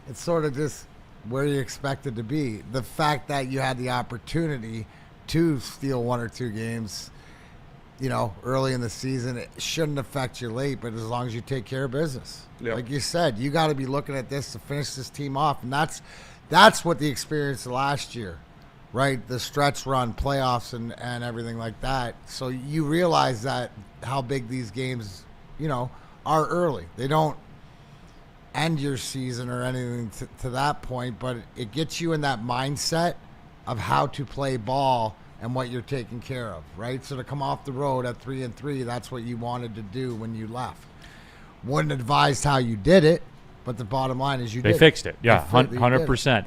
it's sort of just where you expected to be. The fact that you had the opportunity to steal 1 or 2 games, early in the season, it shouldn't affect you late, but as long as you take care of business. Yep. Like you said, you got to be looking at this to finish this team off, and that's what the experience last year, right? The stretch run, playoffs, and everything like that. So you realize that how big these games, are early. They don't end your season or anything to that point, but it gets you in that mindset of how to play ball and what you're taking care of, right? So to come off the road at 3-3, that's what you wanted to do when you left. Wouldn't advise how you did it, but the bottom line is they fixed it. Yeah, 100%.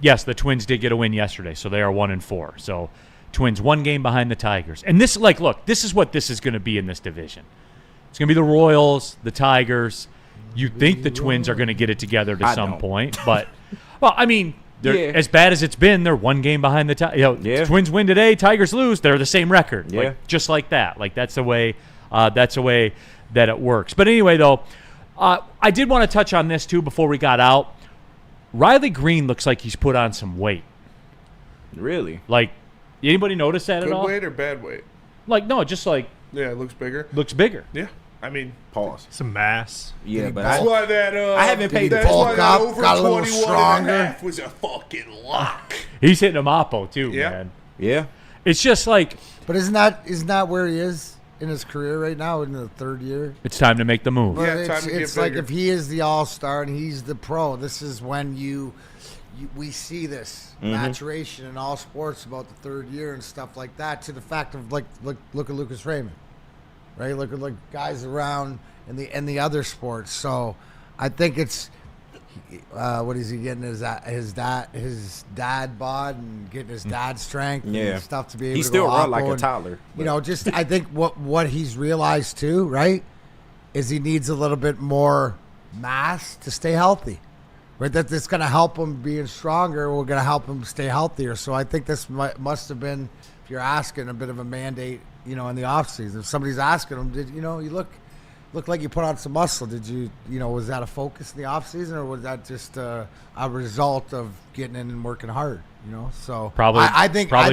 Yes, the Twins did get a win yesterday, so they are 1-4. So Twins 1 game behind the Tigers. And this, look, this is what this is going to be in this division. It's going to be the Royals, the Tigers. You think the Twins are going to get it together to some point, but well, I mean. As bad as it's been, they're 1 game behind the Tigers. Twins win today, Tigers lose. They're the same record, just like that. That's the way. That's the way that it works. But anyway, though, I did want to touch on this too before we got out. Riley Green looks like he's put on some weight. Really? Anybody notice that Good at all? Good weight or bad weight? No, just yeah, it looks bigger. Looks bigger. Yeah. I mean, pause. Some mass. Yeah, but that's why that. I haven't paid. That's why that over got a little 21 stronger. and a half was a fucking lock. He's hitting a Moppo too, man. Yeah. It's just like But isn't that where he is in his career right now in the third year? it's time to make the move. But Yeah, time to get it's like bigger. if he is the all-star and he's the pro, this is when we see this maturation in all sports about the third year and stuff like that. To the fact of look at Lucas Raymond, right? Look at guys around in the other sports. So I think it's what is he getting his dad bod and getting his dad strength and stuff to be able He to still go run oppo like a and, toddler. just I think what he's realized too, right, is he needs a little bit more mass to stay healthy. Right, that's going to help him being stronger. We're going to help him stay healthier. So I think this must have been, if you're asking, a bit of a mandate, in the offseason. If somebody's asking him, you look like you put on some muscle. Did you, was that a focus in the offseason, or was that just a result of getting in and working hard? So Probably- I think both.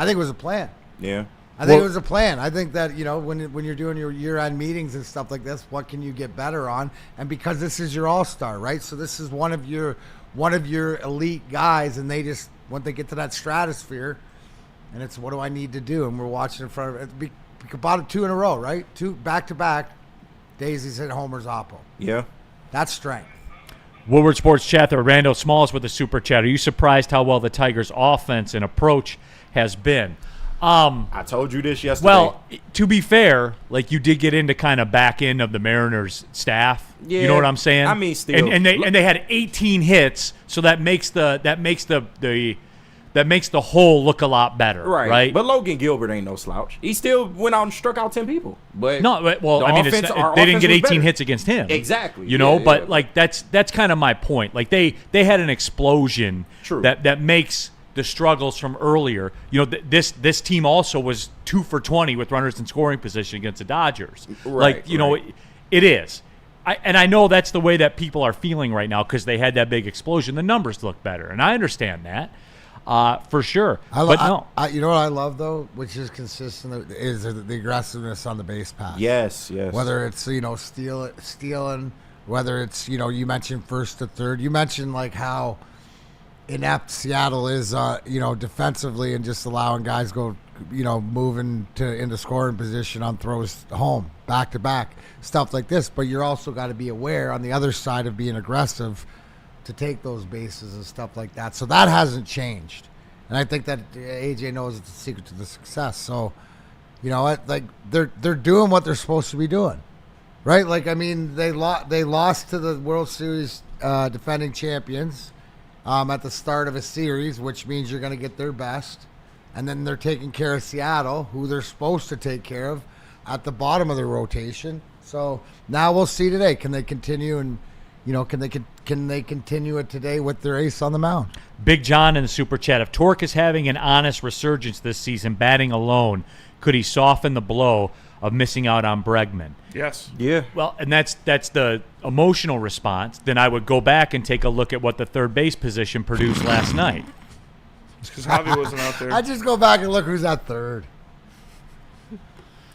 it was a plan. Yeah. I think it was a plan. I think that, when you're doing your year-end meetings and stuff like this, what can you get better on? And because this is your all-star, right? So this is one of your elite guys, and they just, when they get to that stratosphere, and it's what do I need to do? And we're watching in front of it. About 2 in a row, right? 2 back-to-back. Daisies hit homers, oppo. Yeah. That's strength. Woodward Sports Chat there. Randall Smalls with the super chat. Are you surprised how well the Tigers' offense and approach has been? I told you this yesterday. Well, to be fair, like you did get into kind of back end of the Mariners staff. Yeah, You know what I'm saying? I mean, still. and they had 18 hits, so that makes the whole look a lot better, right? But Logan Gilbert ain't no slouch. He still went out and struck out 10 people. But No, well, the I mean, our they didn't get offense was 18 better. hits against him. Exactly. But Yeah. like that's kind of my point. Like they had an explosion True. that makes the struggles from earlier. This team also was 2 for 20 with runners in scoring position against the Dodgers. Right, It is. I know that's the way that people are feeling right now because they had that big explosion. The numbers look better, and I understand that for sure. But no. You know what I love, though, which is consistent, is the aggressiveness on the base pass. Yes. Whether it's, stealing, whether it's, you mentioned first to third. You mentioned, like, how inept Seattle is, defensively and just allowing guys go, moving into scoring position on throws home, back-to-back, stuff like this. But you're also got to be aware on the other side of being aggressive to take those bases and stuff like that. So that hasn't changed. And I think that AJ knows it's the secret to the success. So, like they're doing what they're supposed to be doing, right? Like, I mean, they lost to the World Series defending champions at the start of a series, which means you're going to get their best. And then they're taking care of Seattle, who they're supposed to take care of at the bottom of their rotation. So now we'll see today. Can they continue and, can they continue it today with their ace on the mound? Big John in the super chat. If Torque is having an honest resurgence this season, batting alone, could he soften the blow of missing out on Bregman? Yes. Yeah. Well, and that's the emotional response. Then I would go back and take a look at what the third base position produced last night. Because Javi wasn't out there. I just go back and look who's at third.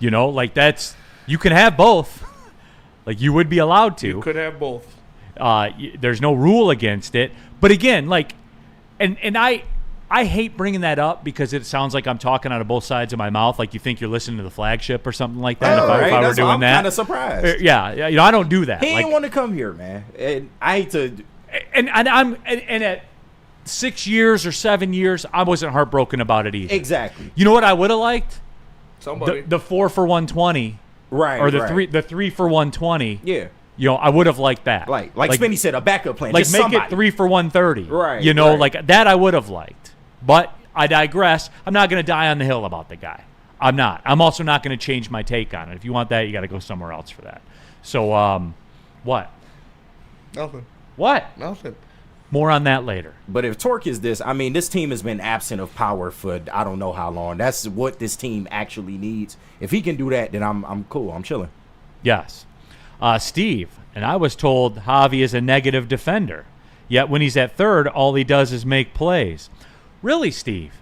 That's you can have both. Like you would be allowed to. You could have both. There's no rule against it. But again, and I hate bringing that up because it sounds like I'm talking out of both sides of my mouth. Like you think you're listening to the flagship or something like that. If I were doing I'm that, kind of surprised. Yeah, I don't do that. He ain't want to come here, man. And I hate to. And at 6 years or 7 years, I wasn't heartbroken about it either. Exactly. You know what I would have liked? Somebody. The 4 for 120, Right. or the right. 3 for 120. Yeah. I would have liked that. Like Spinny said, a backup plan. Like Just make somebody. it 3 for 130. Right, right. Like that I would have liked. But I digress. I'm not going to die on the hill about the guy. I'm not. I'm also not going to change my take on it. If you want that, you got to go somewhere else for that. So, what? Nothing. What? Nothing. More on that later. But if Torque is this, I mean, this team has been absent of power for I don't know how long. That's what this team actually needs. If he can do that, then I'm cool. I'm chilling. Yes. Steve, and I was told Javi is a negative defender. Yet when he's at third, all he does is make plays. Really, Steve?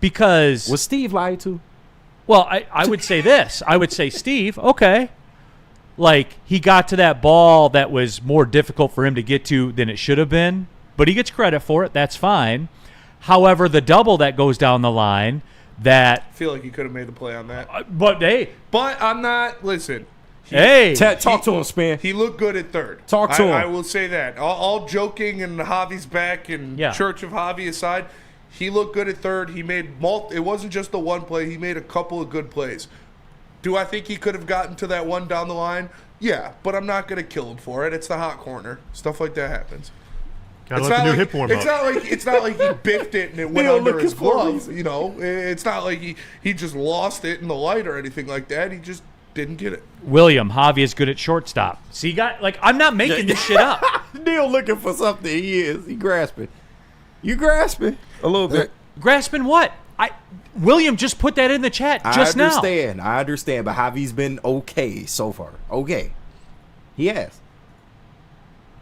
Because... Was Steve lied to? Well, I would say this. I would say, Steve, okay. Like, he got to that ball that was more difficult for him to get to than it should have been. But he gets credit for it. That's fine. However, the double that goes down the line, that. I feel like he could have made the play on that. But I'm not. Listen. Talk to him, Span. He looked good at third. Talk to him. I will say that. All joking and Javi's back and Church of Javi aside, he looked good at third. He made it wasn't just the one play. He made a couple of good plays. Do I think he could have gotten to that one down the line? Yeah, but I'm not going to kill him for it. It's the hot corner. Stuff like that happens. Gotta let the new hip warm up. It's not like he biffed it and it went under his glove. You know, it's not like he just lost it in the light or anything like that. He just didn't get it. William, Javi is good at shortstop. See, I'm not making this shit up. Neil looking for something. He is. He grasping. You grasping a little bit. Grasping what? William just put that in the chat just now. I understand, but Javi's been okay so far. Okay. He has.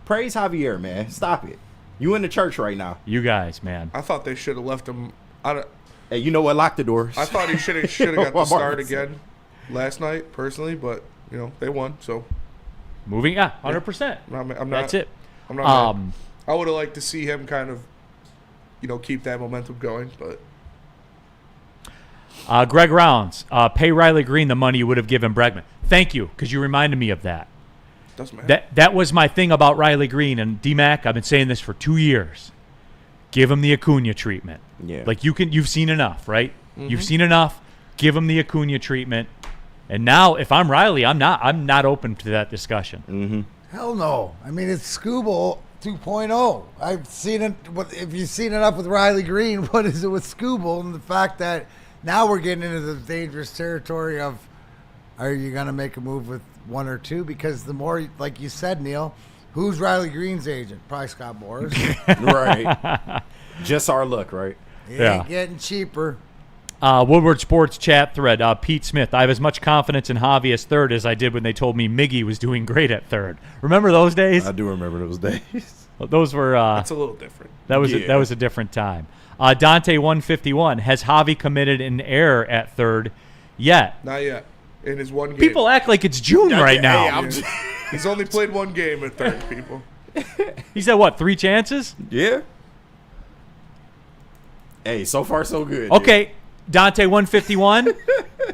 Praise Javier, man. Stop it. You in the church right now. You guys, man. I thought they should have left him. Hey, you know what? Lock the doors. I thought he should have got the start again last night, personally, but, you know, they won, so. Moving, 100%. I'm not, That's it. I'm not mad. I would have liked to see him kind of, you know, keep that momentum going, but. Greg Rounds, pay Riley Green the money you would have given Bregman. Thank you, because you reminded me of that. Doesn't matter. That was my thing about Riley Green. And D-Mac, I've been saying this for 2 years. Give him the Acuna treatment. Yeah. Like you've seen enough, right? Mm-hmm. You've seen enough. Give him the Acuna treatment. And now, if I'm Riley, I'm not open to that discussion. Mm-hmm. Hell no. I mean, it's Scooble 2.0. I've seen it. If you've seen it up with Riley Green, what is it with Scooble? And the fact that now we're getting into the dangerous territory of, are you going to make a move with one or two? Because the more, like you said, Neil, who's Riley Green's agent? Probably Scott Boras. Right. Just our luck, right? He ain't getting cheaper. Woodward Sports chat thread. Pete Smith. I have as much confidence in Javi as third as I did when they told me Miggy was doing great at third. Remember those days? I do remember those days. Those were. That's a little different. That was a different time. Dante 151. Has Javi committed an error at third yet? Not yet. In his one game. People act like it's June right now. He's only played one game at third, people. He's had what, 3 chances? Yeah. Hey, so far so good. Okay, Dante 151.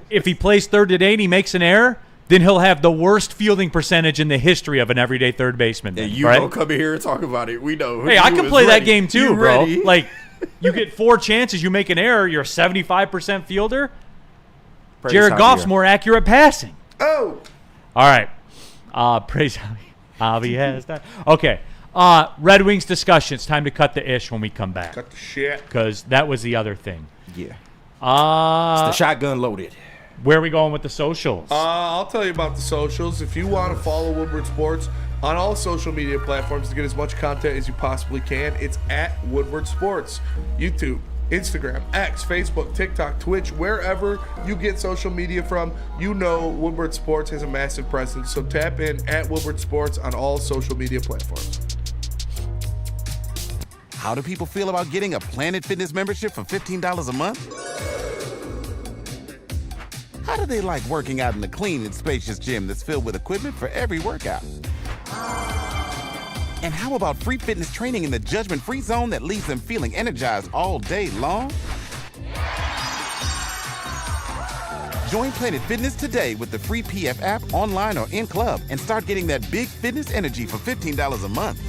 If he plays third today and he makes an error, then he'll have the worst fielding percentage in the history of an everyday third baseman. And you right? don't come in here and talk about it. We know. Hey, I can play that game too, you bro. Ready. Like, you get 4 chances, you make an error, you're a 75% fielder. Praise Jared Javier. Goff's more accurate passing. Oh. All right. Praise Javi has that. Okay. Red Wings discussion. It's time to cut the ish when we come back. Cut the shit. Because that was the other thing. Yeah. It's the shotgun loaded. Where are we going with the socials? I'll tell you about the socials. If you want to follow Woodward Sports on all social media platforms to get as much content as you possibly can, it's at Woodward Sports. YouTube, Instagram, X, Facebook, TikTok, Twitch, wherever you get social media from, you know Woodward Sports has a massive presence. So tap in at Woodward Sports on all social media platforms. How do people feel about getting a Planet Fitness membership for $15 a month? How do they like working out in a clean and spacious gym that's filled with equipment for every workout? And how about free fitness training in the judgment-free zone that leaves them feeling energized all day long? Join Planet Fitness today with the free PF app, online or in club, and start getting that big fitness energy for $15 a month.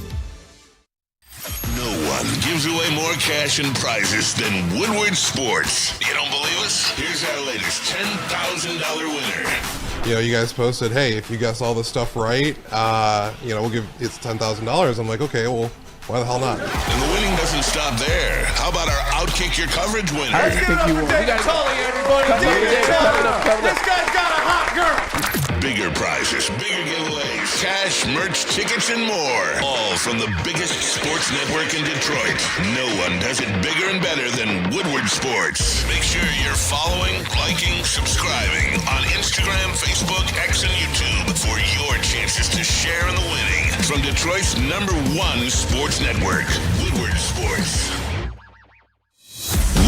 No one gives away more cash and prizes than Woodward Sports. You don't believe us? Here's our latest $10,000 winner. You know, you guys posted, hey, if you guess all this stuff right, we'll give it's $10,000. I'm like, okay, well, why the hell not? And the winning doesn't stop there. How about our Outkick Your Coverage winner? How do you think you won? David Tully, everybody. David Tully. This guy's got a hot girl. Bigger prizes, bigger giveaways, cash, merch, tickets, and more. All from the biggest sports network in Detroit. No one does it bigger and better than Woodward Sports. Make sure you're following, liking, subscribing on Instagram, Facebook, X, and YouTube for your chances to share in the winning. From Detroit's #1 sports network, Woodward Sports.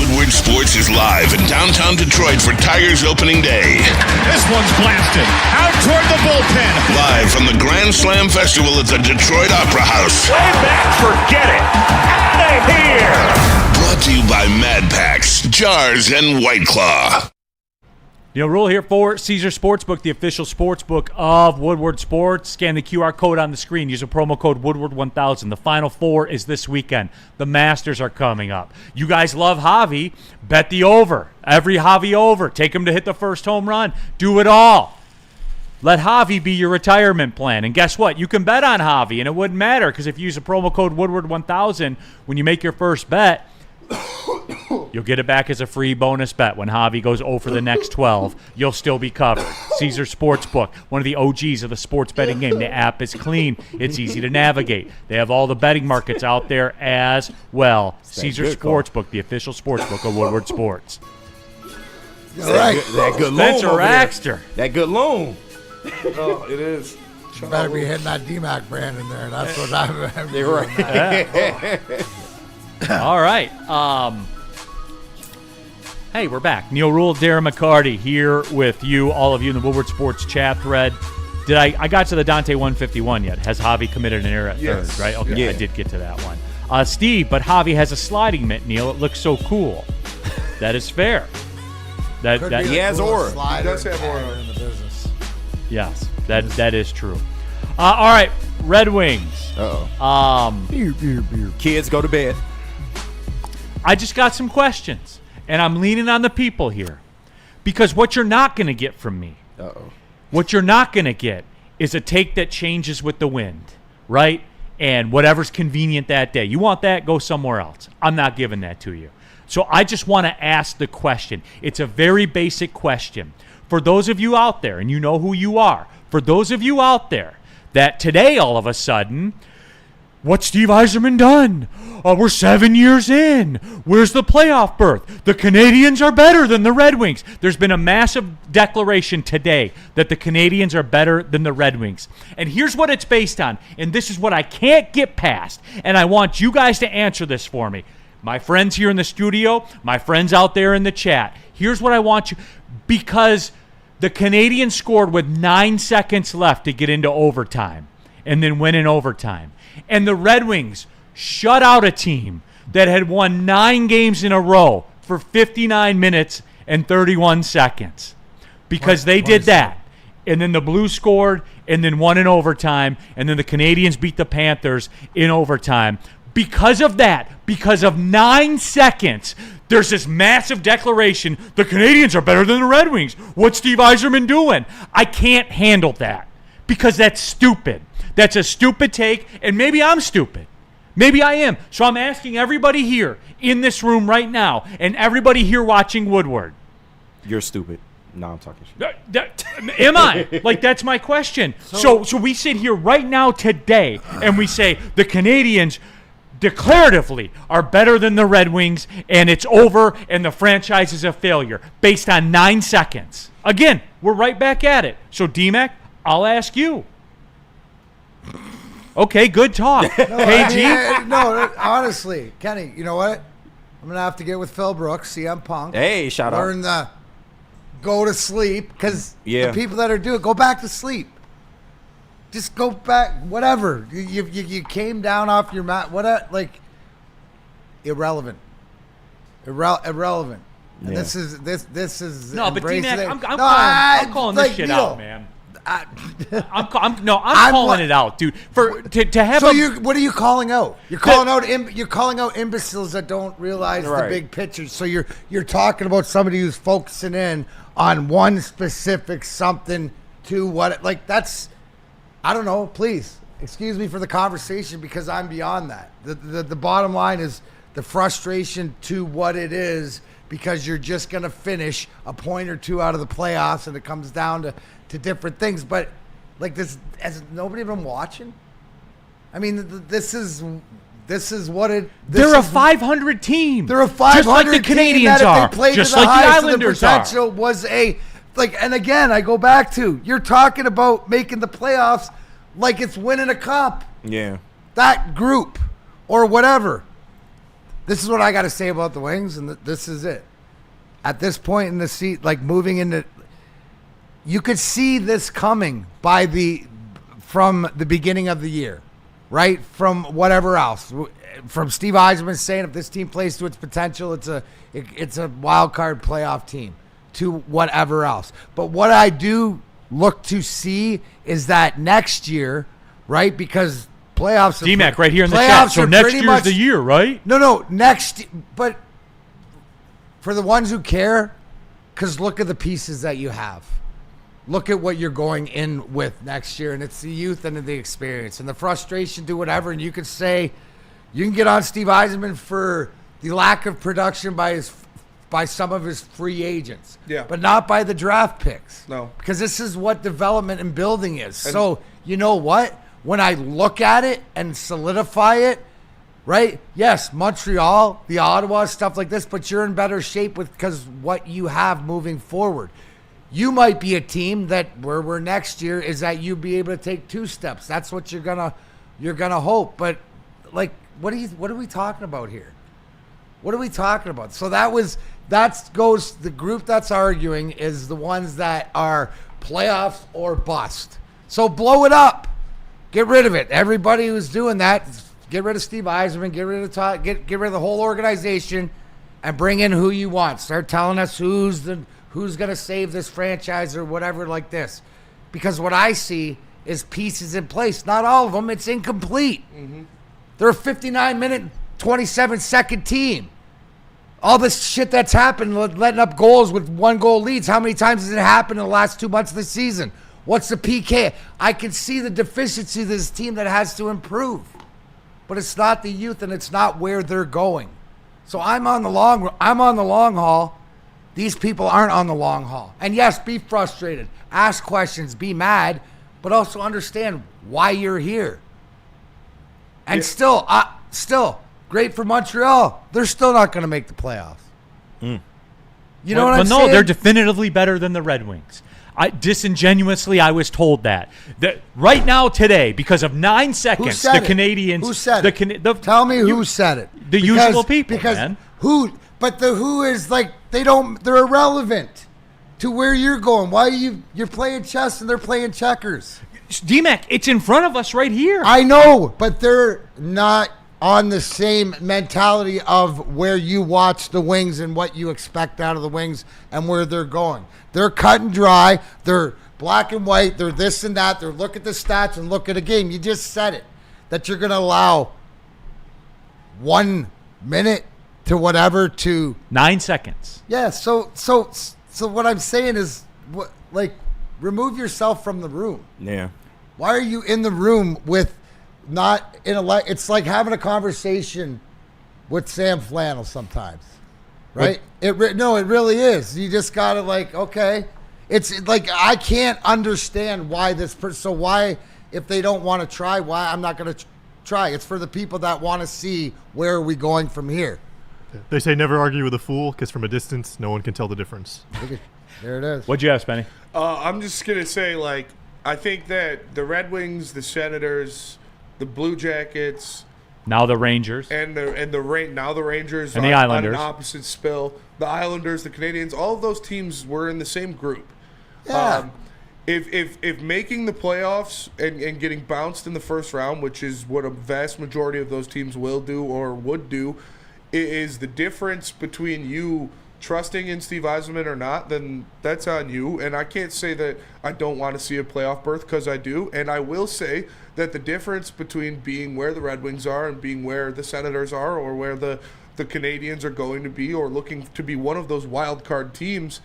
Woodward Sports Sports is live in downtown Detroit for Tigers opening day. This one's blasted. Out toward the bullpen. Live from the Grand Slam Festival at the Detroit Opera House. Way back, forget it. Out of here. Brought to you by Mad Packs, Jars, and White Claw. Neil Rule here for Caesar Sportsbook, the official sportsbook of Woodward Sports. Scan the QR code on the screen. Use a promo code Woodward1000. The Final Four is this weekend. The Masters are coming up. You guys love Javi. Bet the over. Every Javi over. Take him to hit the first home run. Do it all. Let Javi be your retirement plan. And guess what? You can bet on Javi, and it wouldn't matter because if you use a promo code Woodward1000 when you make your first bet, you'll get it back as a free bonus bet. When Javi goes 0 for the next 12, you'll still be covered. Caesar Sportsbook, one of the OGs of the sports betting game. The app is clean. It's easy to navigate. They have all the betting markets out there as well. Caesar Sportsbook, the official sportsbook of Woodward Sports. That good loan. Spencer Raxter. That good loan. Oh, it is. You better be hitting that DMAC brand in there. That's what I'm They're right. All right. Hey, we're back. Neil Rule, Darren McCarty here with you, all of you in the Woodward Sports chat thread. Did I got to the Dante 151 yet? Has Javi committed an error at third, right? Okay, Yeah. I did get to that one. Steve, but Javi has a sliding mitt, Neil. It looks so cool. That is fair. He has aura. He does have aura in the business. Yes, that is true. All right, Red Wings. Kids go to bed. I just got some questions, and I'm leaning on the people here. Because what you're not going to get from me, what you're not going to get is a take that changes with the wind, right? And whatever's convenient that day. You want that, go somewhere else. I'm not giving that to you. So I just want to ask the question. It's a very basic question. For those of you out there, and you know who you are, for those of you out there that today all of a sudden, what's Steve Yzerman done? We're 7 years in. Where's the playoff berth? The Canadians are better than the Red Wings. There's been a massive declaration today that the Canadians are better than the Red Wings. And here's what it's based on. And this is what I can't get past. And I want you guys to answer this for me. My friends here in the studio, my friends out there in the chat. Here's what I want you. Because the Canadians scored with 9 seconds left to get into overtime and then win in overtime. And the Red Wings shut out a team that had won 9 games in a row for 59 minutes and 31 seconds because they did that. And then the Blues scored and then won in overtime, and then the Canadians beat the Panthers in overtime. Because of that, because of 9 seconds, there's this massive declaration, the Canadians are better than the Red Wings. What's Steve Yzerman doing? I can't handle that because that's stupid. That's a stupid take, and maybe I'm stupid. Maybe I am. So I'm asking everybody here in this room right now and everybody here watching Woodward. You're stupid. No, I'm talking shit. Am I? Like, that's my question. So we sit here right now today and we say the Canadians declaratively are better than the Red Wings and it's over and the franchise is a failure based on 9 seconds. Again, we're right back at it. So, DMAC, I'll ask you. Okay, good talk. KG? No, honestly, Kenny, you know what? I'm going to have to get with Phil Brooks, CM Punk. Hey, shout out. Learn the go to sleep because Yeah. the people that are doing it, go back to sleep. Just go back, whatever. You came down off your mat. What? Like, irrelevant. Irrelevant. And Yeah. this is No, but embracing DMAC, it. I'm calling this like, shit Neil, out, man. I'm calling it out, dude. To have So what are you calling out? You're calling out imbeciles that don't realize the Right. big picture. So you're talking about somebody who's focusing in on one specific something to what like that's I don't know. Please excuse me for the conversation because I'm beyond that. The bottom line is the frustration to what it is because you're just gonna finish a point or two out of the playoffs and it comes down to different things, but like this, has nobody been watching? I mean, this is what it. They're a 500 team. They're a 500 just like the Canadians team that are. If they played Just to the like the highest Islanders of the potential was a like. And again, I go back to you're talking about making the playoffs like it's winning a cup. Yeah. That group or whatever. This is what I got to say about the Wings, and this is it. at this point in the seat, like moving into, you could see this coming from the beginning of the year, right? From whatever else, from Steve Yzerman saying if this team plays to its potential, it's a wild card playoff team, to whatever else. But what I do look to see is that next year, right? Because playoffs. DMAC right here in the chat. So next year's the year, right? No, next. But for the ones who care, because look at the pieces that you have. Look at what you're going in with next year, and it's the youth and the experience and the frustration, do whatever. And you could say, you can get on Steve Yzerman for the lack of production by some of his free agents, but not by the draft picks. No, because this is what development and building is. And so you know what? When I look at it and solidify it, right? Yes, Montreal, the Ottawa, stuff like this, but you're in better shape because what you have moving forward. You might be a team that where we're next year is that you be able to take 2 steps. That's what you're gonna hope. But like, what are we talking about here? What are we talking about? So the group that's arguing is the ones that are playoffs or bust. So blow it up. Get rid of it. Everybody who's doing that, get rid of Steve Yzerman, get rid of Todd, get rid of the whole organization, and bring in who you want. Start telling us who's going to save this franchise or whatever like this. Because what I see is pieces in place. Not all of them. It's incomplete. Mm-hmm. They're a 59-minute, 27-second team. All this shit that's happened, letting up goals with 1-goal leads. How many times has it happened in the last 2 months of the season? What's the PK? I can see the deficiency of this team that has to improve. But it's not the youth, and it's not where they're going. So I'm on the long haul. These people aren't on the long haul. And yes, be frustrated. Ask questions. Be mad. But also understand why you're here. And still, great for Montreal. They're still not going to make the playoffs. You know what I'm saying? No, they're definitively better than the Red Wings. Disingenuously, I was told that right now today, because of 9 seconds, the Canadians. Who said it? Tell me who said it. The usual people, man. Who? But the who is like they're irrelevant to where you're going. Why you're playing chess and they're playing checkers? DMAC, it's in front of us right here. I know, but they're not on the same mentality of where you watch the Wings and what you expect out of the Wings and where they're going. They're cut and dry. They're black and white. They're this and that. They're look at the stats and look at a game. You just said it, that you're going to allow 1 minute to whatever to 9 seconds. Yeah. So what I'm saying is, remove yourself from the room. Yeah. Why are you in the room with not in a? It's like having a conversation with Sam Flannel sometimes, right? It really is. You just gotta okay. It's like I can't understand why this person. So why, if they don't want to try, why I'm not gonna try? It's for the people that want to see where are we going from here. They say never argue with a fool because from a distance, no one can tell the difference. There it is. What'd you have, Spenny? I'm just going to say, I think that the Red Wings, the Senators, the Blue Jackets, now the Rangers, now the Rangers, and the Islanders, on an opposite spill. The Islanders, the Canadians, all of those teams were in the same group. Yeah. If making the playoffs and getting bounced in the first round, which is what a vast majority of those teams will do or would do, is the difference between you trusting in Steve Yzerman or not, then that's on you. And I can't say that I don't want to see a playoff berth, because I do. And I will say that the difference between being where the Red Wings are and being where the Senators are, or where the Canadians are going to be, or looking to be one of those wild card teams,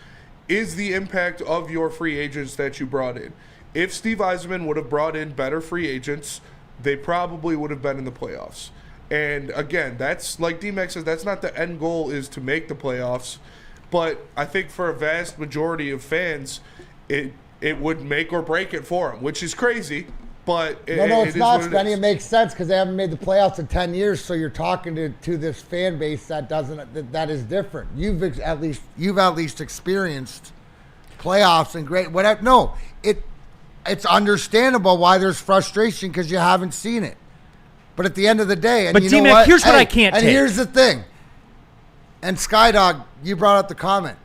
is the impact of your free agents that you brought in. If Steve Yzerman would have brought in better free agents, they probably would have been in the playoffs. And again, that's like D-Max says, that's not the end goal, is to make the playoffs. But I think for a vast majority of fans, it would make or break it for them, which is crazy. But it's not, Spenny. It makes sense because they haven't made the playoffs in 10 years. So you're talking to this fan base that is different. You've at least experienced playoffs and great whatever. No, it's understandable why there's frustration because you haven't seen it. But at the end of the day, and but D-Mac, here's what I can't take. And here's the thing. And Skydog, you brought up the comment.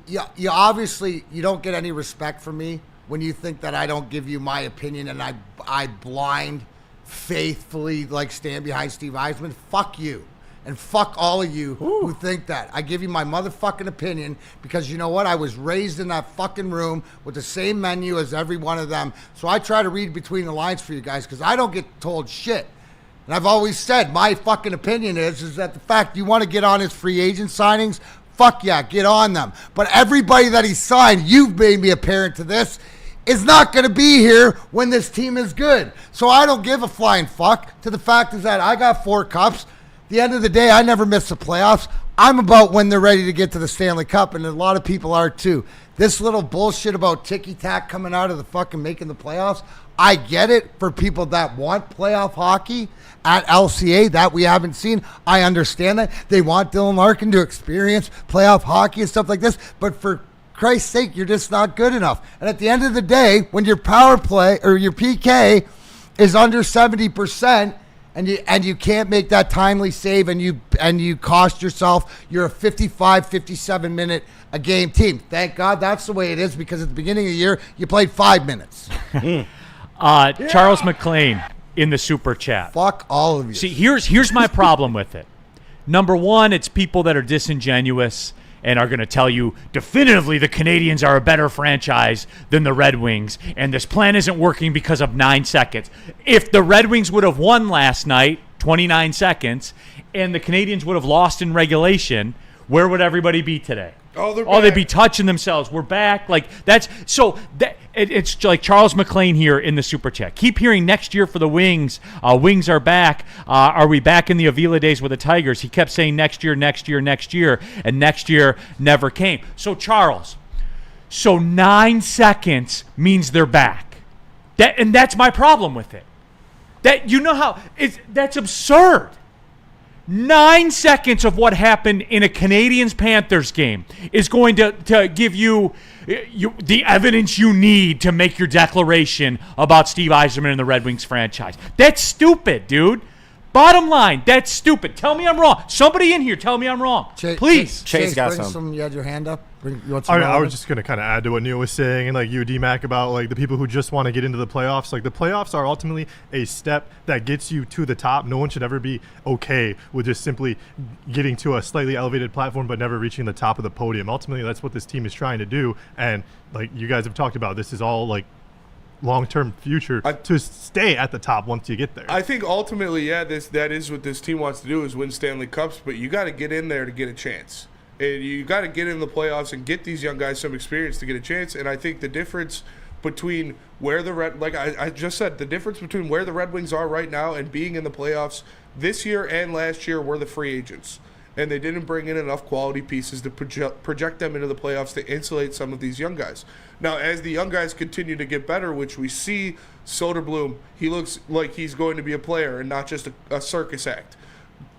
you obviously you don't get any respect from me when you think that I don't give you my opinion and I blind faithfully like stand behind Steve Eisman. Fuck you. And fuck all of you who think that. I give you my motherfucking opinion because you know what? I was raised in that fucking room with the same menu as every one of them. So I try to read between the lines for you guys because I don't get told shit. And I've always said my fucking opinion is that the fact you want to get on his free agent signings, fuck yeah, get on them. But everybody that he signed, you've made me a parent to this, is not going to be here when this team is good. So I don't give a flying fuck. To the fact is that I got 4 cups. At the end of the day, I never miss the playoffs. I'm about when they're ready to get to the Stanley Cup, and a lot of people are too. This little bullshit about ticky-tack coming out of the fucking making the playoffs, I get it for people that want playoff hockey at LCA that we haven't seen. I understand that. They want Dylan Larkin to experience playoff hockey and stuff like this, but for Christ's sake, you're just not good enough. And at the end of the day, when your power play or your PK is under 70%, and you can't make that timely save, and you cost yourself, you're a 55, 57 minute a game team. Thank God that's the way it is, because at the beginning of the year you played 5 minutes. Charles McLean in the super chat. Fuck all of you. See, here's my problem with it. Number one, it's people that are disingenuous and are going to tell you definitively the Canadians are a better franchise than the Red Wings, and this plan isn't working because of 9 seconds. If the Red Wings would have won last night, 29 seconds, and the Canadians would have lost in regulation, where would everybody be today? They'd be touching themselves. We're back. Like that's so. It's like Charles McLean here in the super chat. Keep hearing next year for the Wings. Wings are back. Are we back in the Avila days with the Tigers? He kept saying next year, next year, next year, and next year never came. So Charles, 9 seconds means they're back. That's my problem with it. That's absurd. 9 seconds of what happened in a Canadians-Panthers game is going to give you the evidence you need to make your declaration about Steve Yzerman and the Red Wings franchise. That's stupid, dude. Bottom line, that's stupid. Tell me I'm wrong. Somebody in here, tell me I'm wrong. Please. Chase got some. You had your hand up. I was just going to kind of add to what Neil was saying, and like you, D-Mac, about like the people who just want to get into the playoffs. Like the playoffs are ultimately a step that gets you to the top. No one should ever be okay with just simply getting to a slightly elevated platform but never reaching the top of the podium. Ultimately, that's what this team is trying to do. And like you guys have talked about, this is all like long-term future to stay at the top once you get there. I think ultimately, that is what this team wants to do, is win Stanley Cups, but you got to get in there to get a chance. And you got to get in the playoffs and get these young guys some experience to get a chance. And I think the difference between where I just said, the difference between where the Red Wings are right now and being in the playoffs this year and last year were the free agents. And they didn't bring in enough quality pieces to project them into the playoffs to insulate some of these young guys. Now, as the young guys continue to get better, which we see, Soderblom, he looks like he's going to be a player and not just a circus act.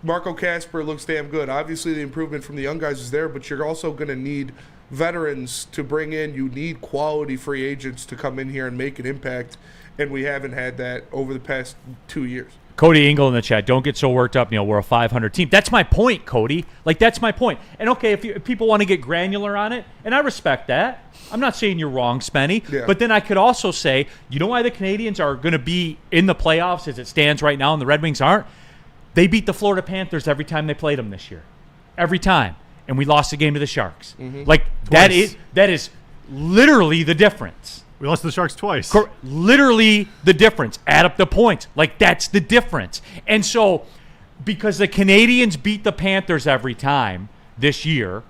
Marco Kasper looks damn good. Obviously, the improvement from the young guys is there, but you're also going to need veterans to bring in. You need quality free agents to come in here and make an impact, and we haven't had that over the past 2 years. Cody Engel in the chat, don't get so worked up, Neil. We're a 500 team. That's my point, Cody. Like, that's my point. And, okay, if people want to get granular on it, and I respect that. I'm not saying you're wrong, Spenny. Yeah. But then I could also say, you know why the Canadians are going to be in the playoffs as it stands right now and the Red Wings aren't? They beat the Florida Panthers every time they played them this year. Every time. And we lost the game to the Sharks. Mm-hmm. Like, that is literally the difference. We lost to the Sharks twice. Literally the difference. Add up the points. Like, that's the difference. And so, because the Canadians beat the Panthers every time this year,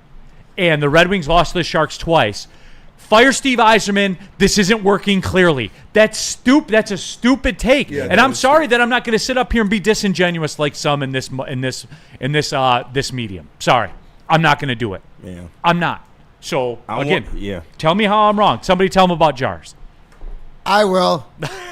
and the Red Wings lost to the Sharks twice, fire Steve Yzerman. This isn't working clearly. That's stupid. That's a stupid take. Yeah, and I'm sorry that I'm not going to sit up here and be disingenuous like some in this medium. Sorry, I'm not going to do it. Yeah, I'm not. So tell me how I'm wrong. Somebody tell him about jars. I will.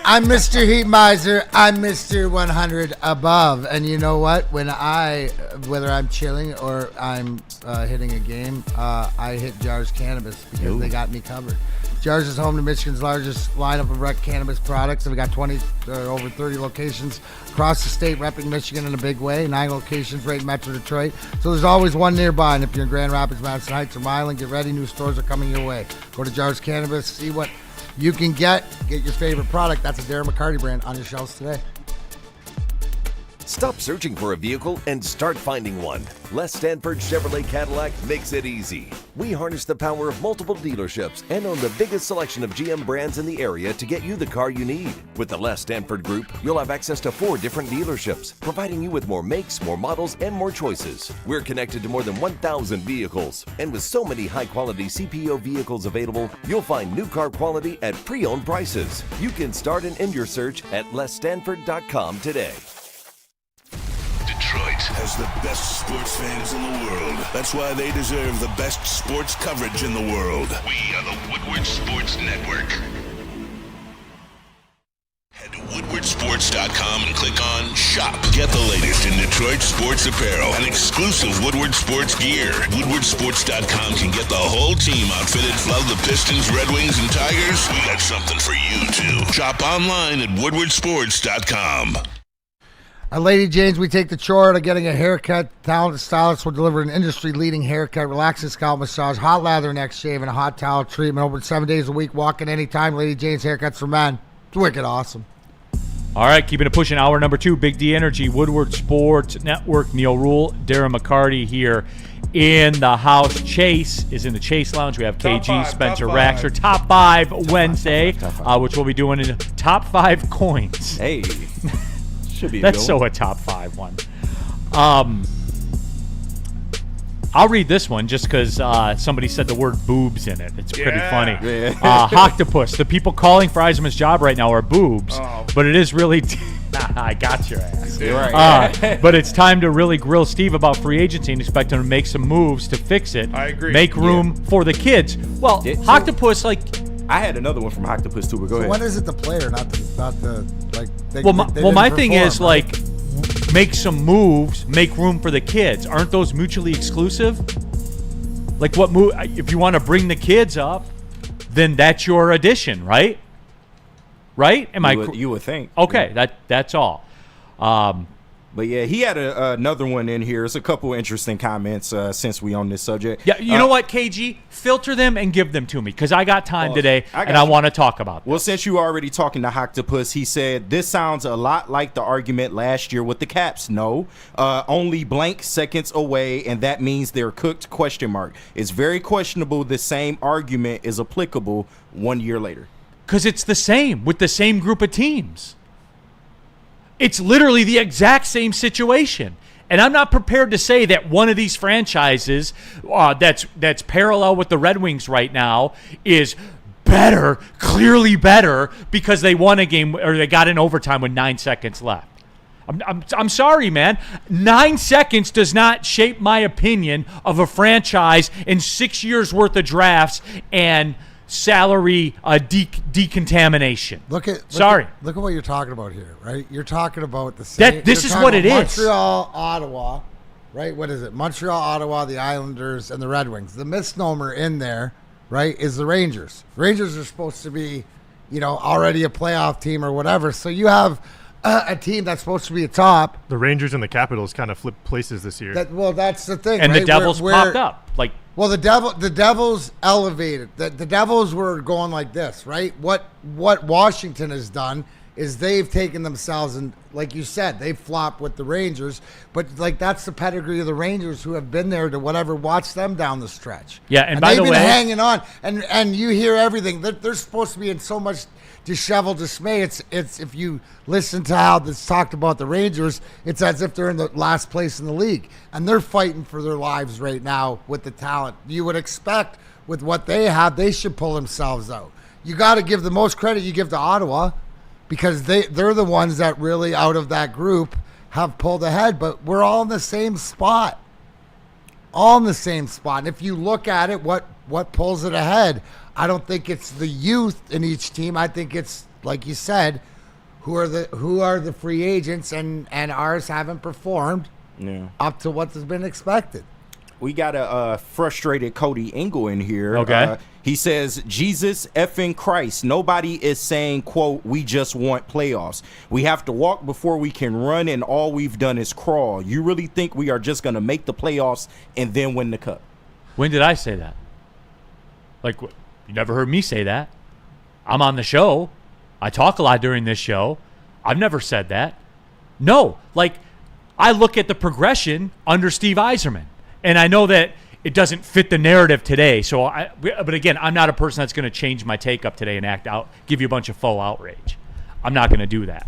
I'm Mr. Heat Miser. I'm Mr. 100 above. And you know what? Whether I'm chilling or I'm hitting a game, I hit Jars Cannabis because they got me covered. Jars is home to Michigan's largest lineup of rec cannabis products, and we got over 30 locations across the state repping Michigan in a big way. 9 locations right in Metro Detroit. So there's always one nearby, and if you're in Grand Rapids, Madison Heights, or Milan, get ready. New stores are coming your way. Go to Jars Cannabis, see what you can get your favorite product. That's a Darren McCarty brand on your shelves today. Stop searching for a vehicle and start finding one. Les Stanford Chevrolet Cadillac makes it easy. We harness the power of multiple dealerships and own the biggest selection of GM brands in the area to get you the car you need. With the Les Stanford Group, you'll have access to 4 different dealerships, providing you with more makes, more models, and more choices. We're connected to more than 1,000 vehicles, and with so many high-quality CPO vehicles available, you'll find new car quality at pre-owned prices. You can start and end your search at lesstanford.com today. Detroit has the best sports fans in the world. That's why they deserve the best sports coverage in the world. We are the Woodward Sports Network. Head to woodwardsports.com and click on Shop. Get the latest in Detroit sports apparel and exclusive Woodward Sports gear. Woodwardsports.com can get the whole team outfitted. Love the Pistons, Red Wings, and Tigers? We got something for you, too. Shop online at woodwardsports.com. Lady Jane's, we take the chore out of getting a haircut. Talented stylists will deliver an industry-leading haircut, relaxing scalp massage, hot lather neck shave, and a hot towel treatment. Open 7 days a week. Walk in anytime. Lady Jane's Haircuts for men. It's wicked awesome. All right, keeping it pushing. Hour number 2, Big D Energy, Woodward Sports Network. Neil Rule, Darren McCarty here in the house. Chase is in the Chase Lounge. We have KG, Spencer Raxter. Top 5 Wednesday, which we'll be doing in top 5 coins. Hey. That's so a top 5 one. I'll read this one just because somebody said the word boobs in it. It's pretty funny. Yeah. Octopus. The people calling for Eisman's job right now are boobs, but it is really... I got your ass. You're right. But it's time to really grill Steve about free agency and expect him to make some moves to fix it. I agree. Make room for the kids. Well, Octopus, like... I had another one from Octopus too, but go ahead. When is it the player, not the like? My thing is like, make some moves, make room for the kids. Aren't those mutually exclusive? Like, what move? If you want to bring the kids up, then that's your addition, right? Right? You would think. Okay, that's all. But yeah, he had another one in here. It's a couple interesting comments since we on this subject. Yeah, you know what, KG? Filter them and give them to me because I got time today and I want to talk about them. Well, since you were already talking to Octopus, he said, this sounds a lot like the argument last year with the Caps. No, only blank seconds away, and that means they're cooked, ? It's very questionable the same argument is applicable 1 year later. Because it's the same with the same group of teams. It's literally the exact same situation. And I'm not prepared to say that one of these franchises that's parallel with the Red Wings right now is better, clearly better, because they won a game or they got in overtime with 9 seconds left. I'm sorry, man. 9 seconds does not shape my opinion of a franchise in 6 years worth of drafts and salary decontamination. Look at what you're talking about here, right? You're talking about the same. This is what it is. Montreal, Ottawa, right? What is it? Montreal, Ottawa, the Islanders, and the Red Wings. The misnomer in there, right, is the Rangers. Rangers are supposed to be, already a playoff team or whatever. So you have a team that's supposed to be a top. The Rangers and the Capitals kind of flipped places this year. That's the thing. And right? the Devils popped up. Well, the Devils elevated. The Devils were going like this, right? What Washington has done is they've taken themselves and, like you said, they've flopped with the Rangers. But that's the pedigree of the Rangers who have been there to watch them down the stretch. Yeah, and by the way, they've been hanging on, and you hear everything. They're supposed to be in so much disheveled dismay. It's if you listen to how this talked about the Rangers, it's as if they're in the last place in the league, and they're fighting for their lives right now with the talent. You would expect with what they have, they should pull themselves out. You got to give the most credit you give to Ottawa because they're the ones that really out of that group have pulled ahead, but we're all in the same spot. All in the same spot. And if you look at it, what pulls it ahead? I don't think it's the youth in each team. I think it's, like you said, who are the free agents, and ours haven't performed up to what has been expected. We got a frustrated Cody Engel in here. Okay. He says, Jesus effing Christ. Nobody is saying, quote, we just want playoffs. We have to walk before we can run, and all we've done is crawl. You really think we are just going to make the playoffs and then win the cup? When did I say that? Like, you never heard me say that. I'm on the show. I talk a lot during this show. I've never said that. No. Like, I look at the progression under Steve Yzerman. And I know that it doesn't fit the narrative today. But again, I'm not a person that's going to change my take up today and act out, give you a bunch of faux outrage. I'm not going to do that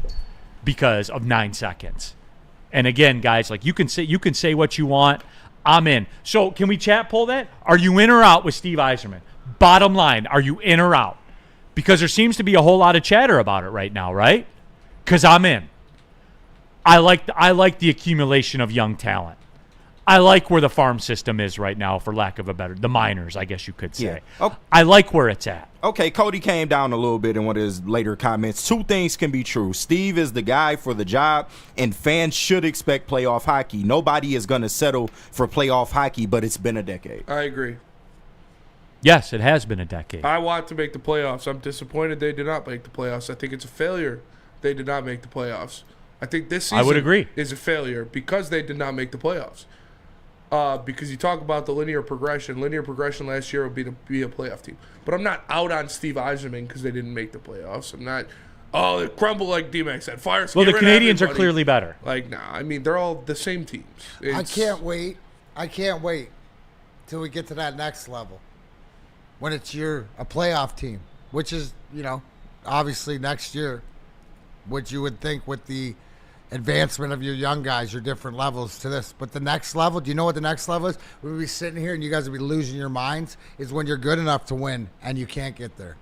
because of 9 seconds. And again, guys, like you can say what you want. I'm in. So can we chat poll that? Are you in or out with Steve Yzerman? Bottom line, are you in or out? Because there seems to be a whole lot of chatter about it right now, right? Because I'm in. I like the accumulation of young talent. I like where the farm system is right now, for lack of a better, the minors, I guess you could say. Yeah. Oh. I like where it's at. Okay, Cody came down a little bit in one of his later comments. 2 things can be true. Steve is the guy for the job, and fans should expect playoff hockey. Nobody is going to settle for playoff hockey, but it's been a decade. I agree. Yes, it has been a decade. I want to make the playoffs. I'm disappointed they did not make the playoffs. I think it's a failure they did not make the playoffs. I think this season I would agree. is a failure because they did not make the playoffs. Because you talk about the linear progression. Linear progression last year would be a playoff team. But I'm not out on Steve Yzerman because they didn't make the playoffs. I'm not, they crumble like D-Max said. Fire. Well, the Canadians are clearly better. Like, nah, I mean, they're all the same teams. I can't wait till we get to that next level when it's a playoff team, which is, obviously next year, which you would think with the advancement of your young guys, your different levels to this. But the next level, do you know what the next level is? We'll be sitting here and you guys will be losing your minds, is when you're good enough to win and you can't get there.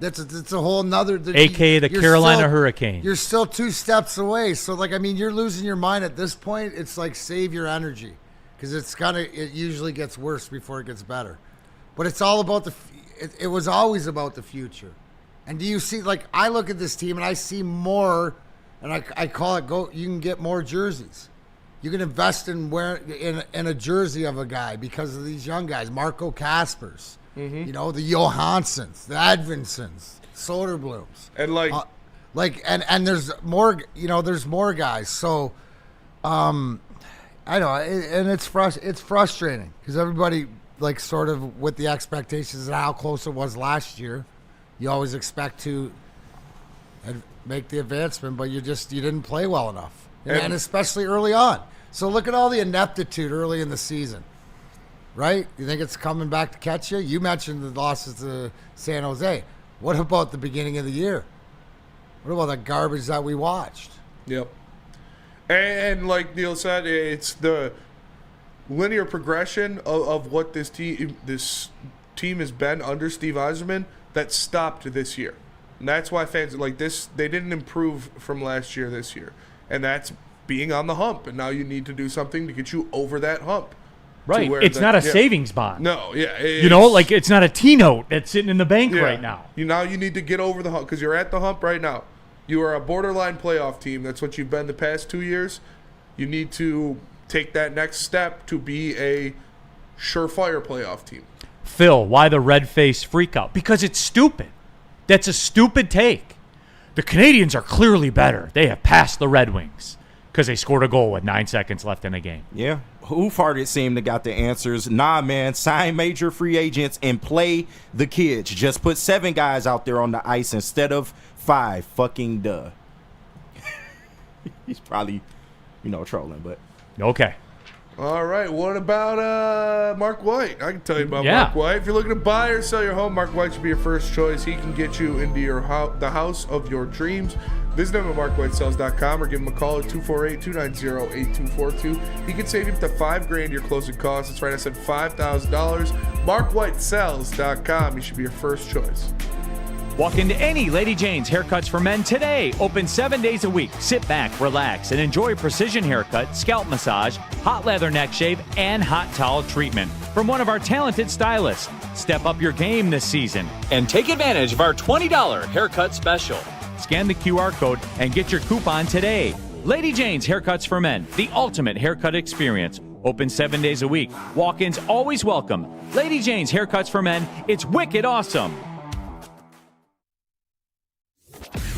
It's a whole nother... AKA the Carolina Hurricane. You're still 2 steps away. So, you're losing your mind at this point. It's like, save your energy. Because it usually gets worse before it gets better. But it's all about it was always about the future. And do you see, I look at this team and I see more... And I call it you can get more jerseys. You can invest in a jersey of a guy because of these young guys. Marco Kaspers, the Johanssons, the Edvindsons, Soderblooms. And and there's more, there's more guys. So I know, and it's frustrating because everybody sort of with the expectations of how close it was last year. You always expect to make the advancement, but you didn't play well enough, and especially early on. So look at all the ineptitude early in the season, right? You think it's coming back to catch you? You mentioned the losses to San Jose. What about the beginning of the year? What about the garbage that we watched? Yep. And like Neil said, it's the linear progression of what this team has been under Steve Yzerman that stopped this year. And that's why fans like this, they didn't improve from last year this year. And that's being on the hump. And now you need to do something to get you over that hump. Right. It's not a savings bond. No, yeah. It's not a T-note that's sitting in the bank right now. You need to get over the hump because you're at the hump right now. You are a borderline playoff team. That's what you've been the past 2 years. You need to take that next step to be a surefire playoff team. Phil, why the red face freak out? Because it's stupid. That's a stupid take. The Canadians are clearly better. They have passed the Red Wings because they scored a goal with 9 seconds left in the game. Yeah. Who farted seemed to got the answers. Nah, man, sign major free agents and play the kids. Just put 7 guys out there on the ice instead of 5. Fucking duh. He's probably, trolling, but. Okay. All right. What about Mark White? I can tell you about Mark White. If you're looking to buy or sell your home, Mark White should be your first choice. He can get you into the house of your dreams. Visit him at markwhitesells.com or give him a call at 248-290-8242. He can save you up to $5,000 your closing costs. That's right, I said $5,000. markwhitesells.com. He should be your first choice. Walk into any Lady Jane's Haircuts for Men today. Open 7 days a week. Sit back, relax, and enjoy precision haircut, scalp massage, hot leather neck shave, and hot towel treatment from one of our talented stylists. Step up your game this season and take advantage of our $20 haircut special. Scan the QR code and get your coupon today. Lady Jane's Haircuts for Men, the ultimate haircut experience. Open 7 days a week. Walk-ins always welcome. Lady Jane's Haircuts for Men. It's wicked awesome.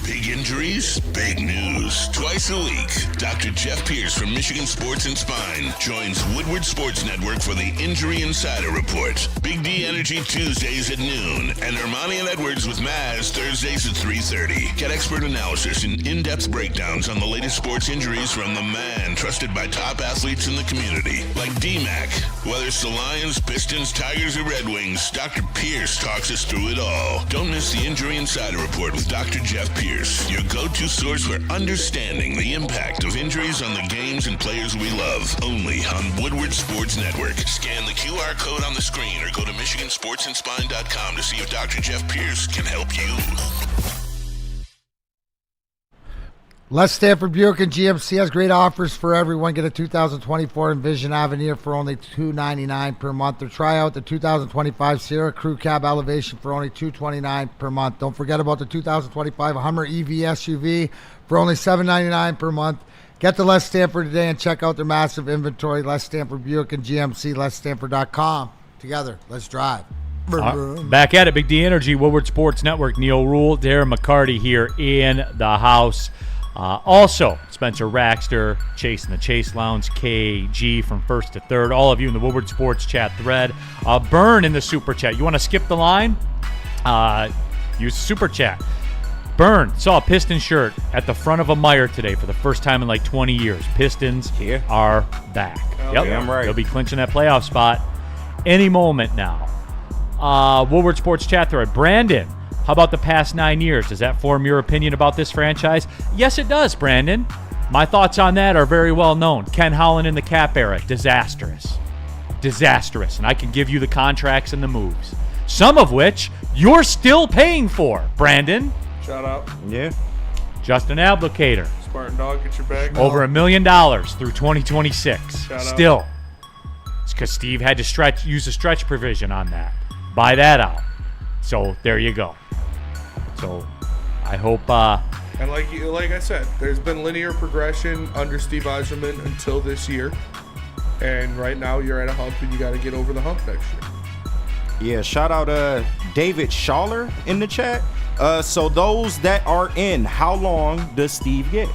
Big injuries, big news. Twice a week, Dr. Jeff Pierce from Michigan Sports and Spine joins Woodward Sports Network for the Injury Insider Report. Big D Energy Tuesdays at noon, and Ermanni and Edwards with MIZE Thursdays at 3:30. Get expert analysis and in-depth breakdowns on the latest sports injuries from the man trusted by top athletes in the community, like D-Mac. Whether it's the Lions, Pistons, Tigers, or Red Wings, Dr. Pierce talks us through it all. Don't miss the Injury Insider Report with Dr. Jeff Pierce, your go-to source for understanding the impact of injuries on the games and players we love. Only on Woodward Sports Network. Scan the QR code on the screen or go to MichiganSportsandSpine.com to see if Dr. Jeff Pierce can help you. Les Stanford Buick and GMC has great offers for everyone. Get a 2024 Envision Avenir for only $299 per month, or try out the 2025 Sierra Crew Cab Elevation for only $229 per month. Don't forget about the 2025 Hummer EV SUV for only $799 per month. Get to Les Stanford today and check out their massive inventory. Les Stanford Buick and GMC, LesStanford.com. Together, let's drive. Back at it, Big D Energy, Woodward Sports Network. Neil Rule, Darren McCarty here in the house. Also, Spencer Raxter, Chase in the Chase Lounge, KG from first to third. All of you in the Woodward Sports chat thread. Burn in the super chat. You want to skip the line? Use super chat. Burn saw a Piston shirt at the front of a Meijer today for the first time in like 20 years. Pistons are back. Damn right. They'll be clinching that playoff spot any moment now. Woodward Sports chat thread. Brandon, how about the past 9 years? Does that form your opinion about this franchise? Yes, it does, Brandon. My thoughts on that are very well known. Ken Holland in the cap era, disastrous. Disastrous. And I can give you the contracts and the moves. Some of which you're still paying for, Brandon. Shout out. Yeah. Justin Ablocator. Spartan Dog, get your bag. Over $1 million through 2026. Shout out. Still. It's because Steve had to use a stretch provision on that. Buy that out. So there you go. So I hope. And like I said, there's been linear progression under Steve Yzerman until this year, and right now you're at a hump, and you got to get over the hump next year. Yeah, shout out David Schaller in the chat. So those that are in, how long does Steve get?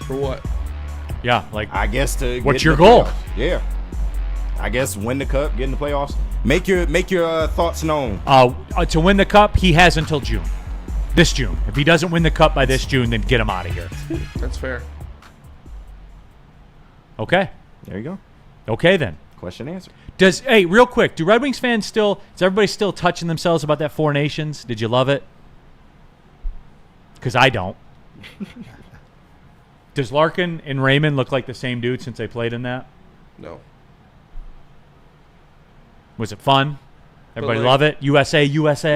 For what? Yeah, like I guess to what's get your in the goal? playoffs. Yeah, I guess win the cup, get in the playoffs. Make your thoughts known. To win the cup, he has until June. This June. If he doesn't win the cup by this June, then get him out of here. That's fair. Okay. There you go. Okay then. Question answer. Hey, real quick, do Red Wings fans is everybody still touching themselves about that Four Nations? Did you love it? Because I don't. Does Larkin and Raymond look like the same dude since they played in that? No. Was it fun? Everybody love it? USA.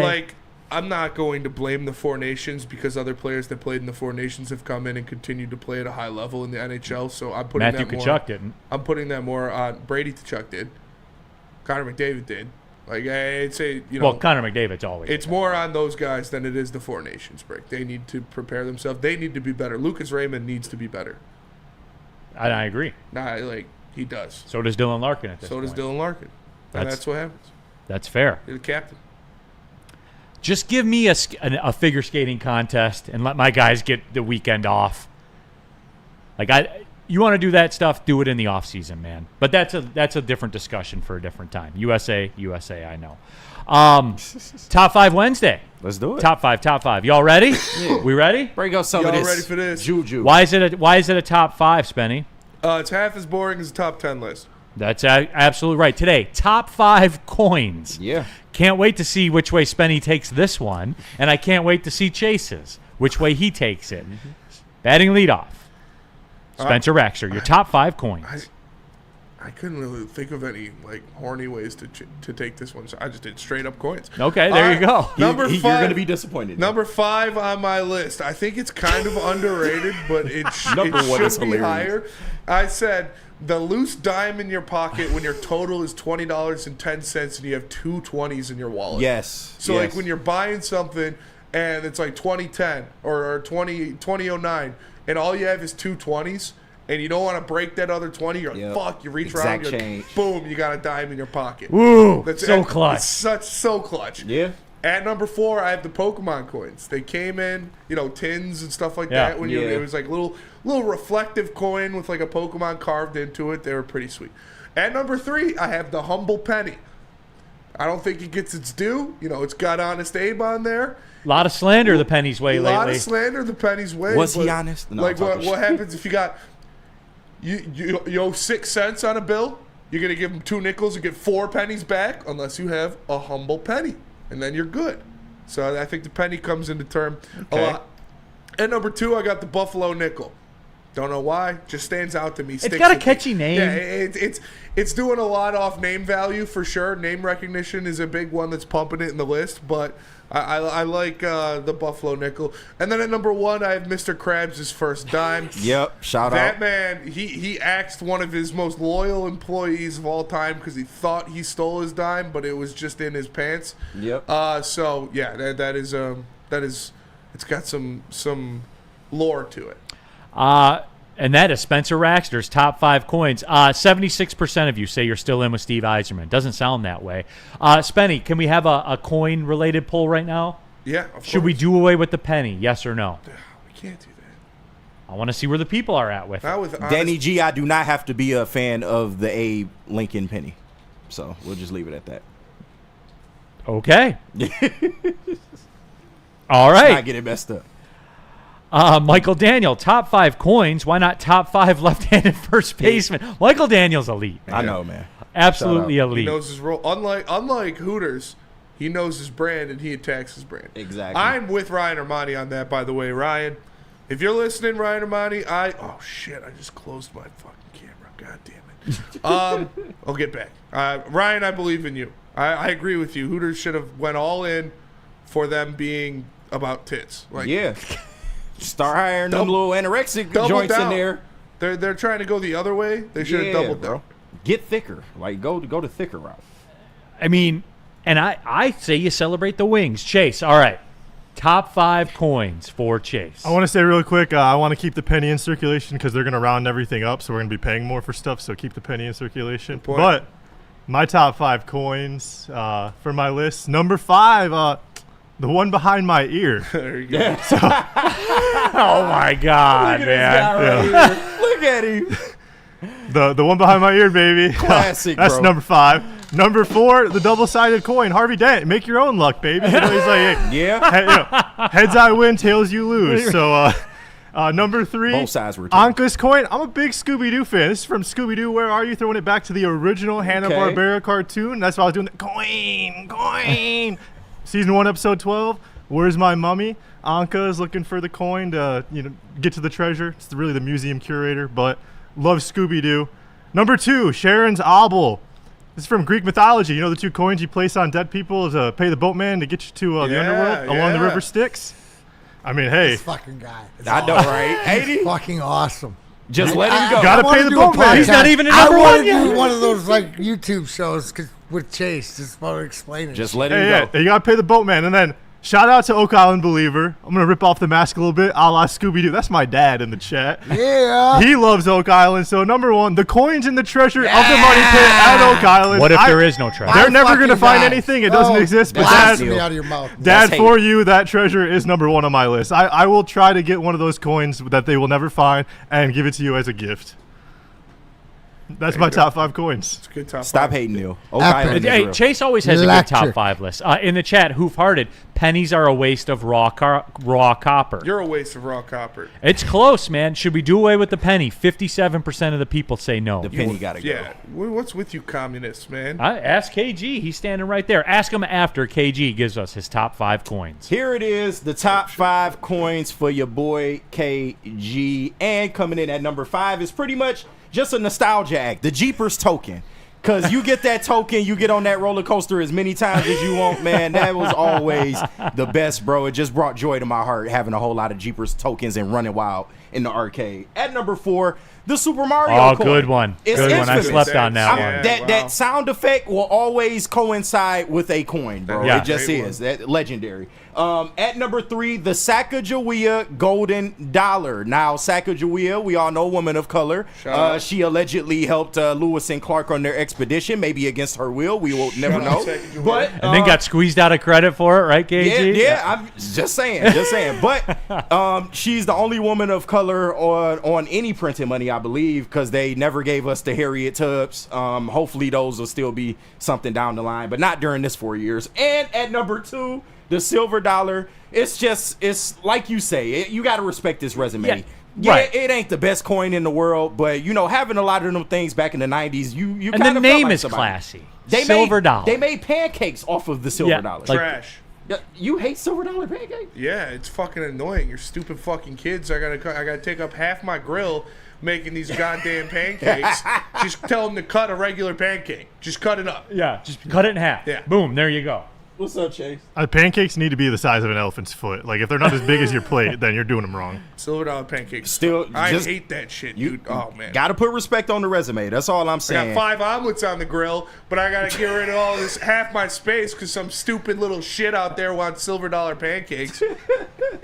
Like, I'm not going to blame the Four Nations because other players that played in the Four Nations have come in and continued to play at a high level in the NHL. So I'm putting Matthew Tkachuk didn't. I'm putting that more on Brady Tkachuk did. Connor McDavid did. Like, I'd say, Well, Connor McDavid's always. It's more on those guys than it is the Four Nations break. They need to prepare themselves. They need to be better. Lucas Raymond needs to be better. I agree. He does. So does Dylan Larkin at this point. So does Dylan Larkin. And that's what happens. That's fair. You're the captain. Just give me a figure skating contest and let my guys get the weekend off. You want to do that stuff, do it in the off season, man. But that's a different discussion for a different time. USA, I know. Top 5 Wednesday. Let's do it. Top five. Y'all ready? Yeah. We ready? Bring out some of this. Y'all ready for this? Juju. Why is it a top 5, Spenny? It's half as boring as the top 10 list. That's absolutely right. Today, top 5 coins. Yeah. Can't wait to see which way Spenny takes this one, and I can't wait to see Chase's, which way he takes it. Mm-hmm. Batting leadoff, Spencer Raxter, your top 5 coins. I couldn't really think of any horny ways to take this one, so I just did straight up coins. Okay, there you go. Number 5, you're going to be disappointed. Number 5 on my list. I think it's kind of underrated, but it should be higher. I said the loose dime in your pocket when your total is $20.10 and you have 2 20s in your wallet. Yes. So when you're buying something and it's like 2010 or 2009 and all you have is 2 20s and you don't want to break that other 20, you're like, fuck, you reach around, you're like, boom, you got a dime in your pocket. Woo, so clutch. It's so clutch. Yeah. At number 4, I have the Pokemon coins. They came in, tins and stuff like that. When it was like little reflective coin with like a Pokemon carved into it. They were pretty sweet. At number 3, I have the Humble Penny. I don't think it gets its due. It's got Honest Abe on there. A lot of slander the penny's way lately. A lot of slander the penny's way. Was he honest? No, like what happens if you got you owe 6 cents on a bill? You're gonna give them 2 nickels and get 4 pennies back, unless you have a humble penny, and then you're good. So I think the penny comes into term a lot. At number 2, I got the Buffalo nickel. Don't know why, just stands out to me. It's got a catchy name. Yeah, it's doing a lot off name value for sure. Name recognition is a big one that's pumping it in the list, but I like the Buffalo nickel. And then at number 1, I have Mr. Krabs' first dime. Yep, shout out. That man, he axed one of his most loyal employees of all time because he thought he stole his dime, but it was just in his pants. Yep. So yeah, that is it's got some lore to it. And that is Spencer Raxter's top 5 coins. 76% of you say you're still in with Steve Eiserman. Doesn't sound that way. Spenny, can we have a coin-related poll right now? Yeah, of course. Should we do away with the penny? Yes or no? We can't do that. I want to see where the people are at with it. Danny G, I do not have to be a fan of the Abe Lincoln penny. So we'll just leave it at that. Okay. All right. Let's not get it messed up. Michael Daniel, top 5 coins. Why not top 5 left-handed first baseman? Michael Daniel's elite, man. I know, man. Absolutely elite. He knows his role. Unlike Hooters, he knows his brand and he attacks his brand. Exactly. I'm with Ryan Ermanni on that, by the way. Ryan, if you're listening, Ryan Ermanni, oh shit, I just closed my fucking camera. God damn it. I'll get back. Ryan, I believe in you. I agree with you. Hooters should have went all in for them being about tits. Yeah. Start hiring them little anorexic joints down. in there. They're trying to go the other way. They should have doubled down. Get thicker. Like go the thicker route. I mean, and I say you celebrate the wings. Chase, all right. Top 5 coins for Chase. I want to say real quick, I want to keep the penny in circulation because they're going to round everything up, so we're going to be paying more for stuff, so keep the penny in circulation. But my top 5 coins for my list, number 5, the one behind my ear. There you go. So, oh my God, man! Look at him. The one behind my ear, baby. Classic. That's bro. number 5. Number 4, the double-sided coin. Harvey Dent, make your own luck, baby. He's like, hey, heads I win, tails you lose. So, number 3, both sides were Anka's coin. I'm a big Scooby-Doo fan. This is from Scooby-Doo. Where Are You? Throwing it back to the original Hanna-Barbera cartoon. That's why I was doing the coin. Season 1, episode 12. Where's my mummy? Anka is looking for the coin to, get to the treasure. It's really the museum curator, but love Scooby-Doo. Number 2, Sharon's obol. This is from Greek mythology. The 2 coins you place on dead people to pay the boatman to get you to the underworld along the river Styx. I mean, hey. This fucking guy. I know, right? He's fucking awesome. Just let him go. Gotta pay the boatman. He's not even a number 1 I want yet. to do one of those YouTube shows with Chase, just about explaining. Just let him go. Yeah, you gotta pay the boatman, and then shout out to Oak Island Believer. I'm gonna rip off the mask a little bit, a la Scooby-Doo. That's my dad in the chat. Yeah. He loves Oak Island. So number 1, the coins in the treasure of the money pit at Oak Island. What if there is no treasure? They're never gonna find anything. It doesn't exist. But blast me out of your mouth. Dad, for you, that treasure is number 1 on my list. I will try to get one of those coins that they will never find and give it to you as a gift. That's my top 5 coins. It's a good top 5. Stop hating, Neil. Oak Island is Hey, real. Chase always has a good top 5 list. In the chat, Hoof-Hearted, pennies are a waste of raw copper. You're a waste of raw copper. It's close, man. Should we do away with the penny? 57% of the people say no. The penny gotta go. Yeah. What's with you communists, man? Ask KG. He's standing right there. Ask him after KG gives us his top 5 coins. Here it is, the top 5 coins for your boy KG. And coming in at number 5 is pretty much just a nostalgia act, the Jeepers token. Because you get that token, you get on that roller coaster as many times as you want, man. That was always the best, bro. It just brought joy to my heart having a whole lot of Jeepers tokens and running wild in the arcade. At number 4, The Super Mario coin. Good one. It's Good one. I infamous. slept on that Yeah, one. That sound effect will always coincide with a coin, bro. Yeah. It just is. That legendary. At number 3, the Sacagawea golden dollar. Now, Sacagawea, we all know, woman of color. She allegedly helped Lewis and Clark on their expedition, maybe against her will. We will never know. But And then got squeezed out of credit for it, right, KG? yeah, I'm just saying. But she's the only woman of color on any printed money, I believe, because they never gave us the Harriet Tubs. Hopefully those will still be something down the line, but not during this 4 years. And at number 2, the silver dollar. It's like you say, you got to respect this resume. Yeah, right. It ain't the best coin in the world, but having a lot of them things back in the 90s, you And kind the of name like is somebody. classy. They Silver dollar. They made pancakes off of the silver dollar. like- Trash. You hate silver dollar pancakes? Yeah, it's fucking annoying. Your stupid fucking kids. I gotta take up half my grill making these goddamn pancakes. Just tell them to cut a regular pancake. Just cut it up. Yeah, just cut it in half. Yeah. Boom, there you go. What's up, Chase? Pancakes need to be the size of an elephant's foot. Like, if they're not as big as your plate, then you're doing them wrong. Silver dollar pancakes. Still, I just- hate that shit, dude. Oh man. Gotta put respect on the resume. That's all I'm I saying. got 5 omelets on the grill, but I gotta get rid of all this half my space because some stupid little shit out there wants silver dollar pancakes.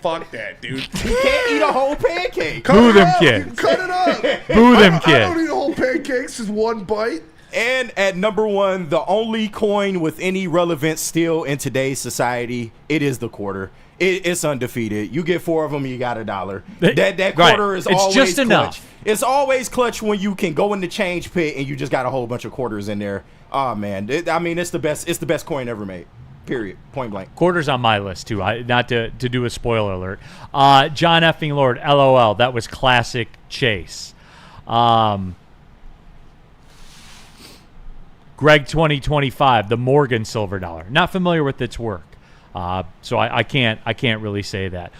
Fuck that, dude. You can't eat a whole pancake. Cut Boo it them up. kids. You cut it up. Boo them I don't kids. eat a whole pancakes. Just one bite. And at number 1, the only coin with any relevance still in today's society, it is the quarter. It's undefeated. You get 4 of them, you got $1. That quarter Right. is It's always just clutch. enough. It's always clutch when you can go in the change pit and you just got a whole bunch of quarters in there. Oh man, it's the best. It's the best coin ever made. Period. Point blank. Quarters on my list too. Not to do a spoiler alert. John effing Lord, LOL. That was classic Chase. Greg 2025, the Morgan silver dollar. Not familiar with its work, so I can't really say that.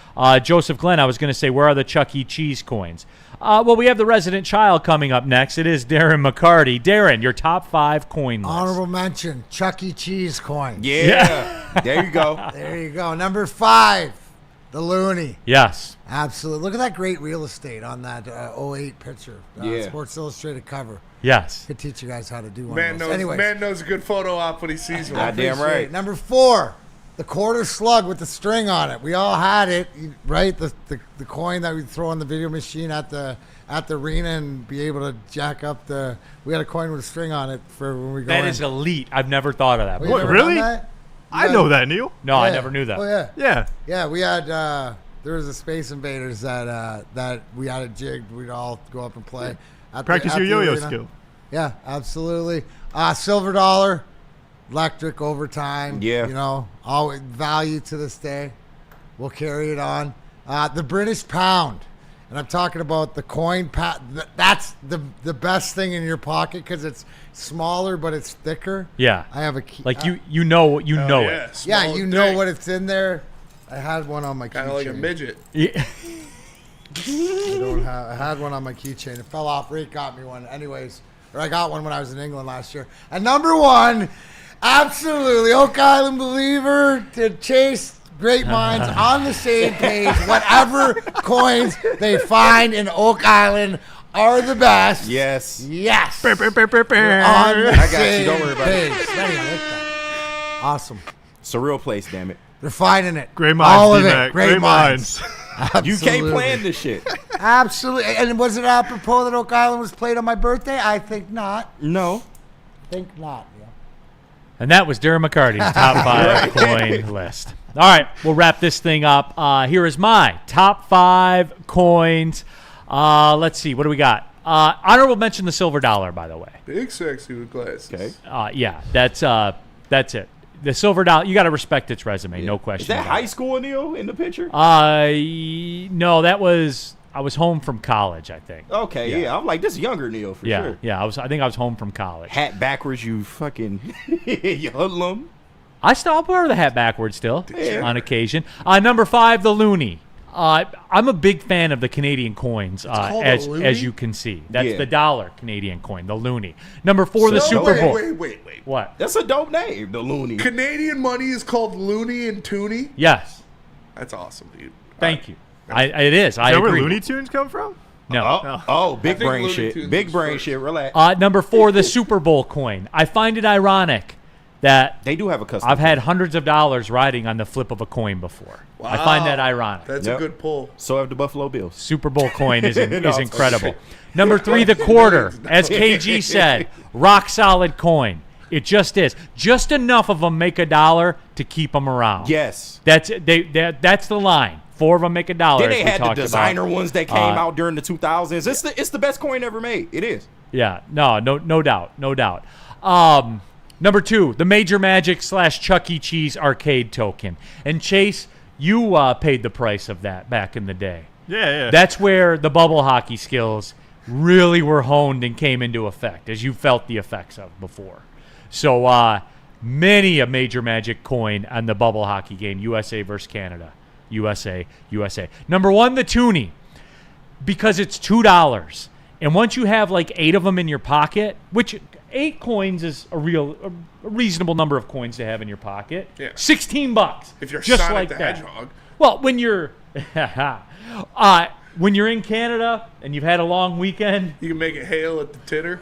Joseph Glenn, I was going to say, where are the Chuck E. Cheese coins? Well, we have the resident child coming up next. It is Darren McCarty. Darren, your top 5 coin list. Honorable mention, Chuck E. Cheese coin. Yeah. There you go. There you go. Number 5, the Looney. Yes. Absolutely. Look at that great real estate on that 08 picture. Yeah. Sports Illustrated cover. Yes. Could teach you guys how to do one Man of those. knows, knows a good photo op when he sees one. Goddamn Appreciate right. it. Number 4, the quarter slug with the string on it. We all had it, right? The coin that we throw in the video machine at the arena and be able to jack up the. We had a coin with a string on it for when we go. That in. is elite. I've never thought of that. Well, before. you've never really? done that? I know that, Neil. No, I Yeah. never knew that. Oh yeah. Yeah. Yeah, we had there was a Space Invaders that we had a jig. We'd all go up and play. Practice your yo-yo arena. skill. Yeah, absolutely. Silver dollar, electric overtime. Yeah. Always value to this day. We'll carry it on. The British pound, and I'm talking about the coin. That's the best thing in your pocket because it's smaller but it's thicker. Yeah. I have a key. Like you know it. Yeah, you know what it's in there. I had one on my keychain. Kind of like a midget. Yeah. I had one on my keychain. It fell off. Rick got me one. Anyways, or I got one when I was in England last year. And number 1, absolutely, Oak Island believer to Chase. Great minds on the same page. Whatever coins they find in Oak Island are the best. Yes. Yes. Brr, brr, brr, brr, brr. On the I got you. same Don't worry about it. page. Ready, I like that. Awesome. It's a real place, damn it. They're finding it. Great minds, All of D-Mac. it. Great minds. You can't plan this shit. Absolutely. And was it apropos that Oak Island was played on my birthday? I think not. No. Think not. Yeah. And that was Darren McCarty's top 5 coin list. All right, we'll wrap this thing up. Here is my top 5 coins. Let's see. What do we got? Honorable mention the silver dollar, by the way. Big sexy with glasses. Okay. Yeah, that's it. The silver dollar, you got to respect its resume, no question. Is that about high it. school, Neil, in the picture? No, I was home from college, I think. Okay, yeah. I'm like, this is younger Neil for sure. Yeah, I think I was home from college. Hat backwards, you fucking you hoodlum. I'll wear the hat backwards still on occasion. Number 5, the Looney. I'm a big fan of the Canadian coins, as you can see. That's the dollar Canadian coin, the Looney. Number 4, the Super Bowl. Wait. What? That's a dope name, the Looney. Canadian money is called Looney and Toonie? Yes. That's awesome, dude. Thank you. It is. Is that where Looney Tunes come from? No. Big think brain Looney shit. Tunes Big was brain first. shit. Relax. Number 4, the Super Bowl coin. I find it ironic that They do have a custom. I've had hundreds of dollars riding on the flip of a coin before. I find that ironic. That's Yep. a good pull. So have the Buffalo Bills. Super Bowl coin is No, incredible. Number 3, the quarter. As KG said, rock solid coin. It just is. Just enough of them make $1 to keep them around. Yes. That's the line. 4 of them make $1. Then they as we had the talked designer about. ones that came out during the 2000s. It's the best coin ever made. It is. Yeah, no doubt. Number 2, the Major Magic / Chuck E. Cheese arcade token. And Chase, you paid the price of that back in the day. Yeah. That's where the bubble hockey skills really were honed and came into effect, as you felt the effects of before. So many a Major Magic coin on the bubble hockey game, USA versus Canada. USA. Number 1, the toonie, because it's $2. And once you have like 8 of them in your pocket, which 8 coins is a reasonable number of coins to have in your pocket. Yeah. $16. If you're just Sonic like the that. Hedgehog. Well, when you're when you're in Canada and you've had a long weekend, You can make it hail at the titter.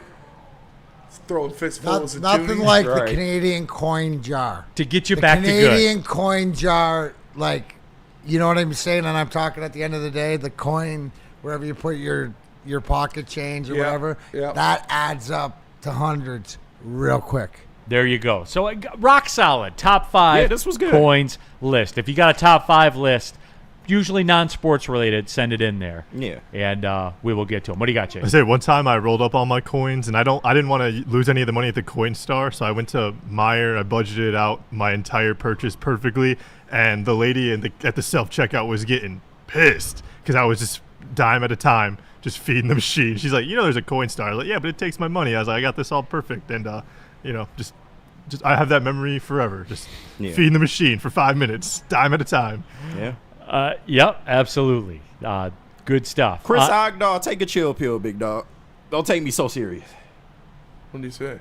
Throwing fistfuls of Nothing tuning. like the Right. Canadian coin jar. to get you The back to Canadian good. coin jar, like, you know what I'm saying? And I'm talking at the end of the day, the coin, wherever you put your pocket change or Yeah, whatever, yeah. that adds up to hundreds real quick. There you go. So rock solid top 5 Yeah, this was good. coins list. If you got a top 5 list, usually non-sports related, send it in there. Yeah. And we will get to them. What do you got, I Chase? say one time I rolled up all my coins and I didn't want to lose any of the money at the Coin Star, so I went to Meijer. I budgeted out my entire purchase perfectly, and the lady at the self checkout was getting pissed because I was just dime at a time just feeding the machine. She's like, there's a Coin Star. I was like, yeah, but it takes my money. I was like, I got this all perfect, and just I have that memory forever. Just feeding the machine for 5 minutes, dime at a time. Yeah. Yep, absolutely. Good stuff. Chris Ogdahl, take a chill pill, big dog. Don't take me so serious. What do you say?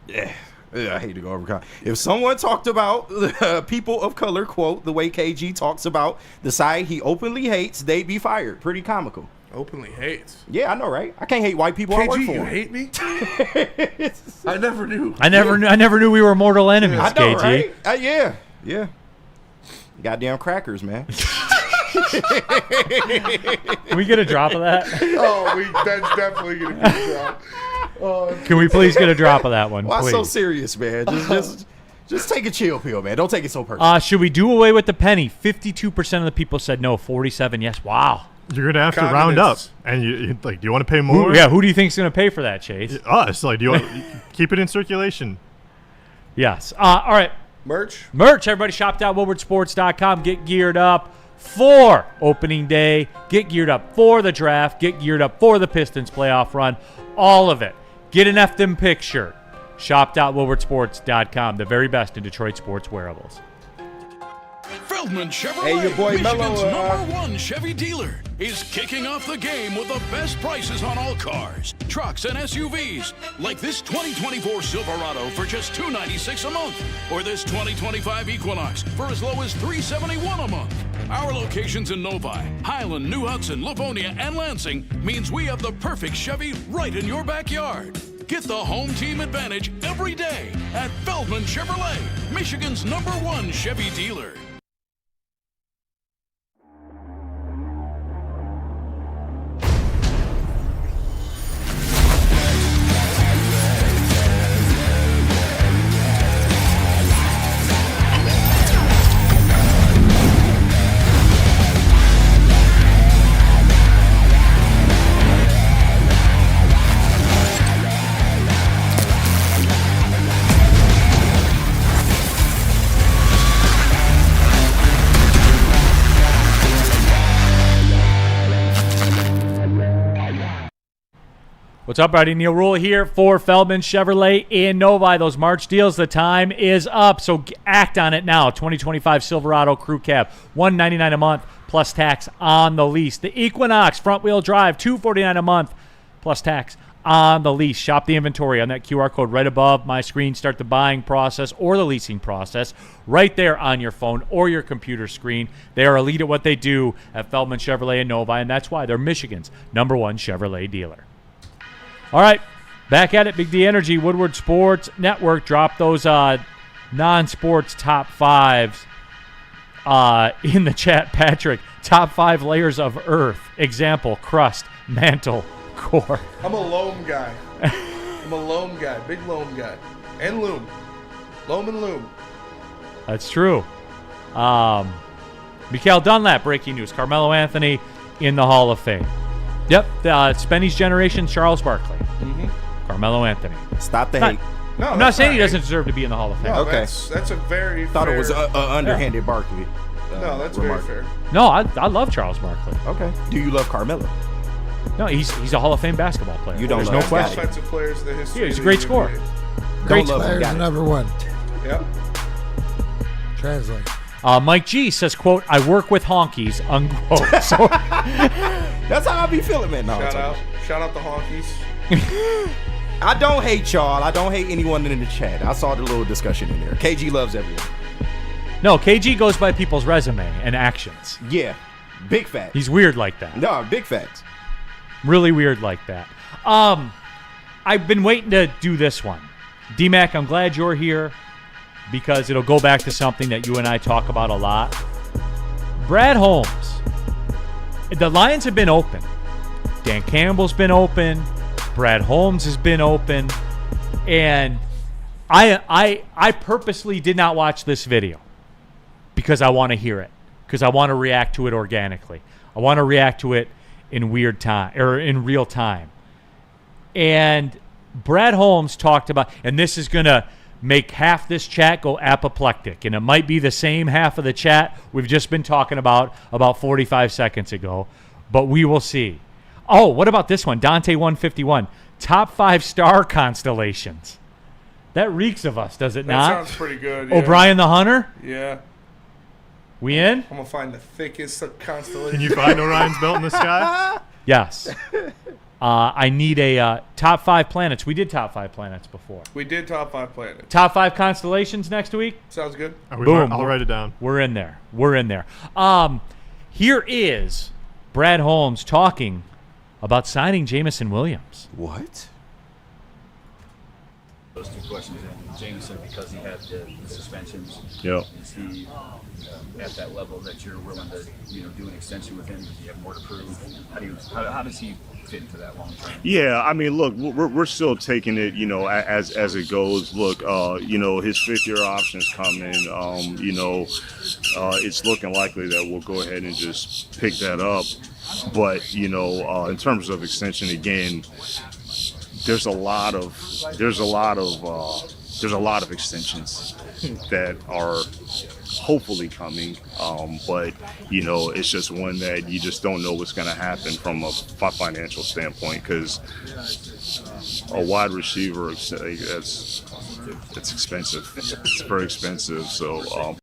Yeah, I hate to go over. If someone talked about people of color, quote, the way KG talks about the side he openly hates, they'd be fired. Pretty comical. Openly hates. Yeah, I know, right? I can't hate white people. I work KG, for you them. hate me? I never knew. I never knew we were mortal enemies, I know, KG. right? Yeah. Goddamn crackers, man. Can we get a drop of that? That's definitely going to be a drop. Can we please get a drop of that one, Why please? so serious, man? Just take a chill pill, man. Don't take it so personal. Should we do away with the penny? 52% of the people said no. 47 yes. Wow. You're gonna have to round up, and you do you want to pay more? Who do you think's going to pay for that, Chase? Us. Like, do you want keep it in circulation? Yes. All right. Merch. Everybody shop.woodwardsports.com. Get geared up for opening day. Get geared up for the draft. Get geared up for the Pistons playoff run. All of it. Get an F them pick shirt. Shop.woodwardsports.com. The very best in Detroit sports wearables. Feldman Chevrolet, Hey, your boy Michigan's Mello, #1 Chevy dealer, is kicking off the game with the best prices on all cars, trucks, and SUVs. Like this 2024 Silverado for just $296 a month, or this 2025 Equinox for as low as $371 a month. Our locations in Novi, Highland, New Hudson, Livonia, and Lansing means we have the perfect Chevy right in your backyard. Get the home team advantage every day at Feldman Chevrolet, Michigan's #1 Chevy dealer. What's up, everybody? Neil Rule here for Feldman Chevrolet in Novi. Those March deals, the time is up, so act on it now. 2025 Silverado Crew Cab, $199 a month plus tax on the lease. The Equinox front-wheel drive, $249 a month plus tax on the lease. Shop the inventory on that QR code right above my screen. Start the buying process or the leasing process right there on your phone or your computer screen. They are elite at what they do at Feldman Chevrolet in Novi, and that's why they're Michigan's #1 Chevrolet dealer. All right, back at it. Big D Energy, Woodward Sports Network. Drop those non-sports top fives in the chat, Patrick. Top 5 layers of earth. Example, crust, mantle, core. I'm a loam guy. I'm a loam guy. Big loam guy. And loom. Loam and loom. That's true. Mikael Dunlap, breaking news. Carmelo Anthony in the Hall of Fame. Yep, Spenny's generation, Charles Barkley. Carmelo Anthony. Stop the hate. No, I'm not saying he doesn't deserve to be in the Hall of Fame. No, Okay. That's a very Thought fair, it was underhanded Barkley. No, that's remark. very fair. No, I love Charles Barkley. Okay. Do you love Carmelo? No, he's a Hall of Fame basketball player. You don't There's love no question. Defensive players in the history. Yeah, he's a of great the scorer. NBA. Great Don't love him. Players Got it. number 1. Yep. Translate. Mike G says, quote, I work with honkies, unquote. So, That's how I be feeling, man. No, Shout out the honkies. I don't hate y'all. I don't hate anyone in the chat. I saw the little discussion in there. KG loves everyone. no, KG goes by people's resume and actions. Yeah. Big facts. He's weird like that. No, big facts. Really weird like that. I've been waiting to do this one. D-Mac, I'm glad you're here because it'll go back to something that you and I talk about a lot. Brad Holmes. The Lions have been open. Dan Campbell's been open. Brad Holmes has been open. And I purposely did not watch this video because I want to hear it, because I want to react to it organically. I want to react to it in real time. And Brad Holmes talked about, and this is going to make half this chat go apoplectic, and it might be the same half of the chat we've just been talking about 45 seconds ago, but we will see. Oh, what about this one? Dante 151. Top 5 star constellations. That reeks of us, does it That not? sounds pretty good. Yeah. O'Brien the Hunter? Yeah. We in? I'm going to find the thickest constellation. Can you find Orion's belt in the sky? Yes. I need a top 5 planets. We did top 5 planets before. We did top 5 planets. Top 5 constellations next week? Sounds good. Boom. I'll write it down. We're in there. We're in there. Here is Brad Holmes talking about signing Jamison Williams. What? Those 2 questions. And Jameson, because he had the suspensions, Yep. is he at that level that you're willing to do an extension with him? Does he have more to prove? How does he fit into that long term? Yeah, I mean, look, we're still taking it, as it goes. Look, his 5th-year option's coming. It's looking likely that we'll go ahead and just pick that up. But in terms of extension, again, there's a lot of extensions that are hopefully coming, but it's just one that you just don't know what's going to happen from a financial standpoint, because a wide receiver, it's expensive. It's very expensive. So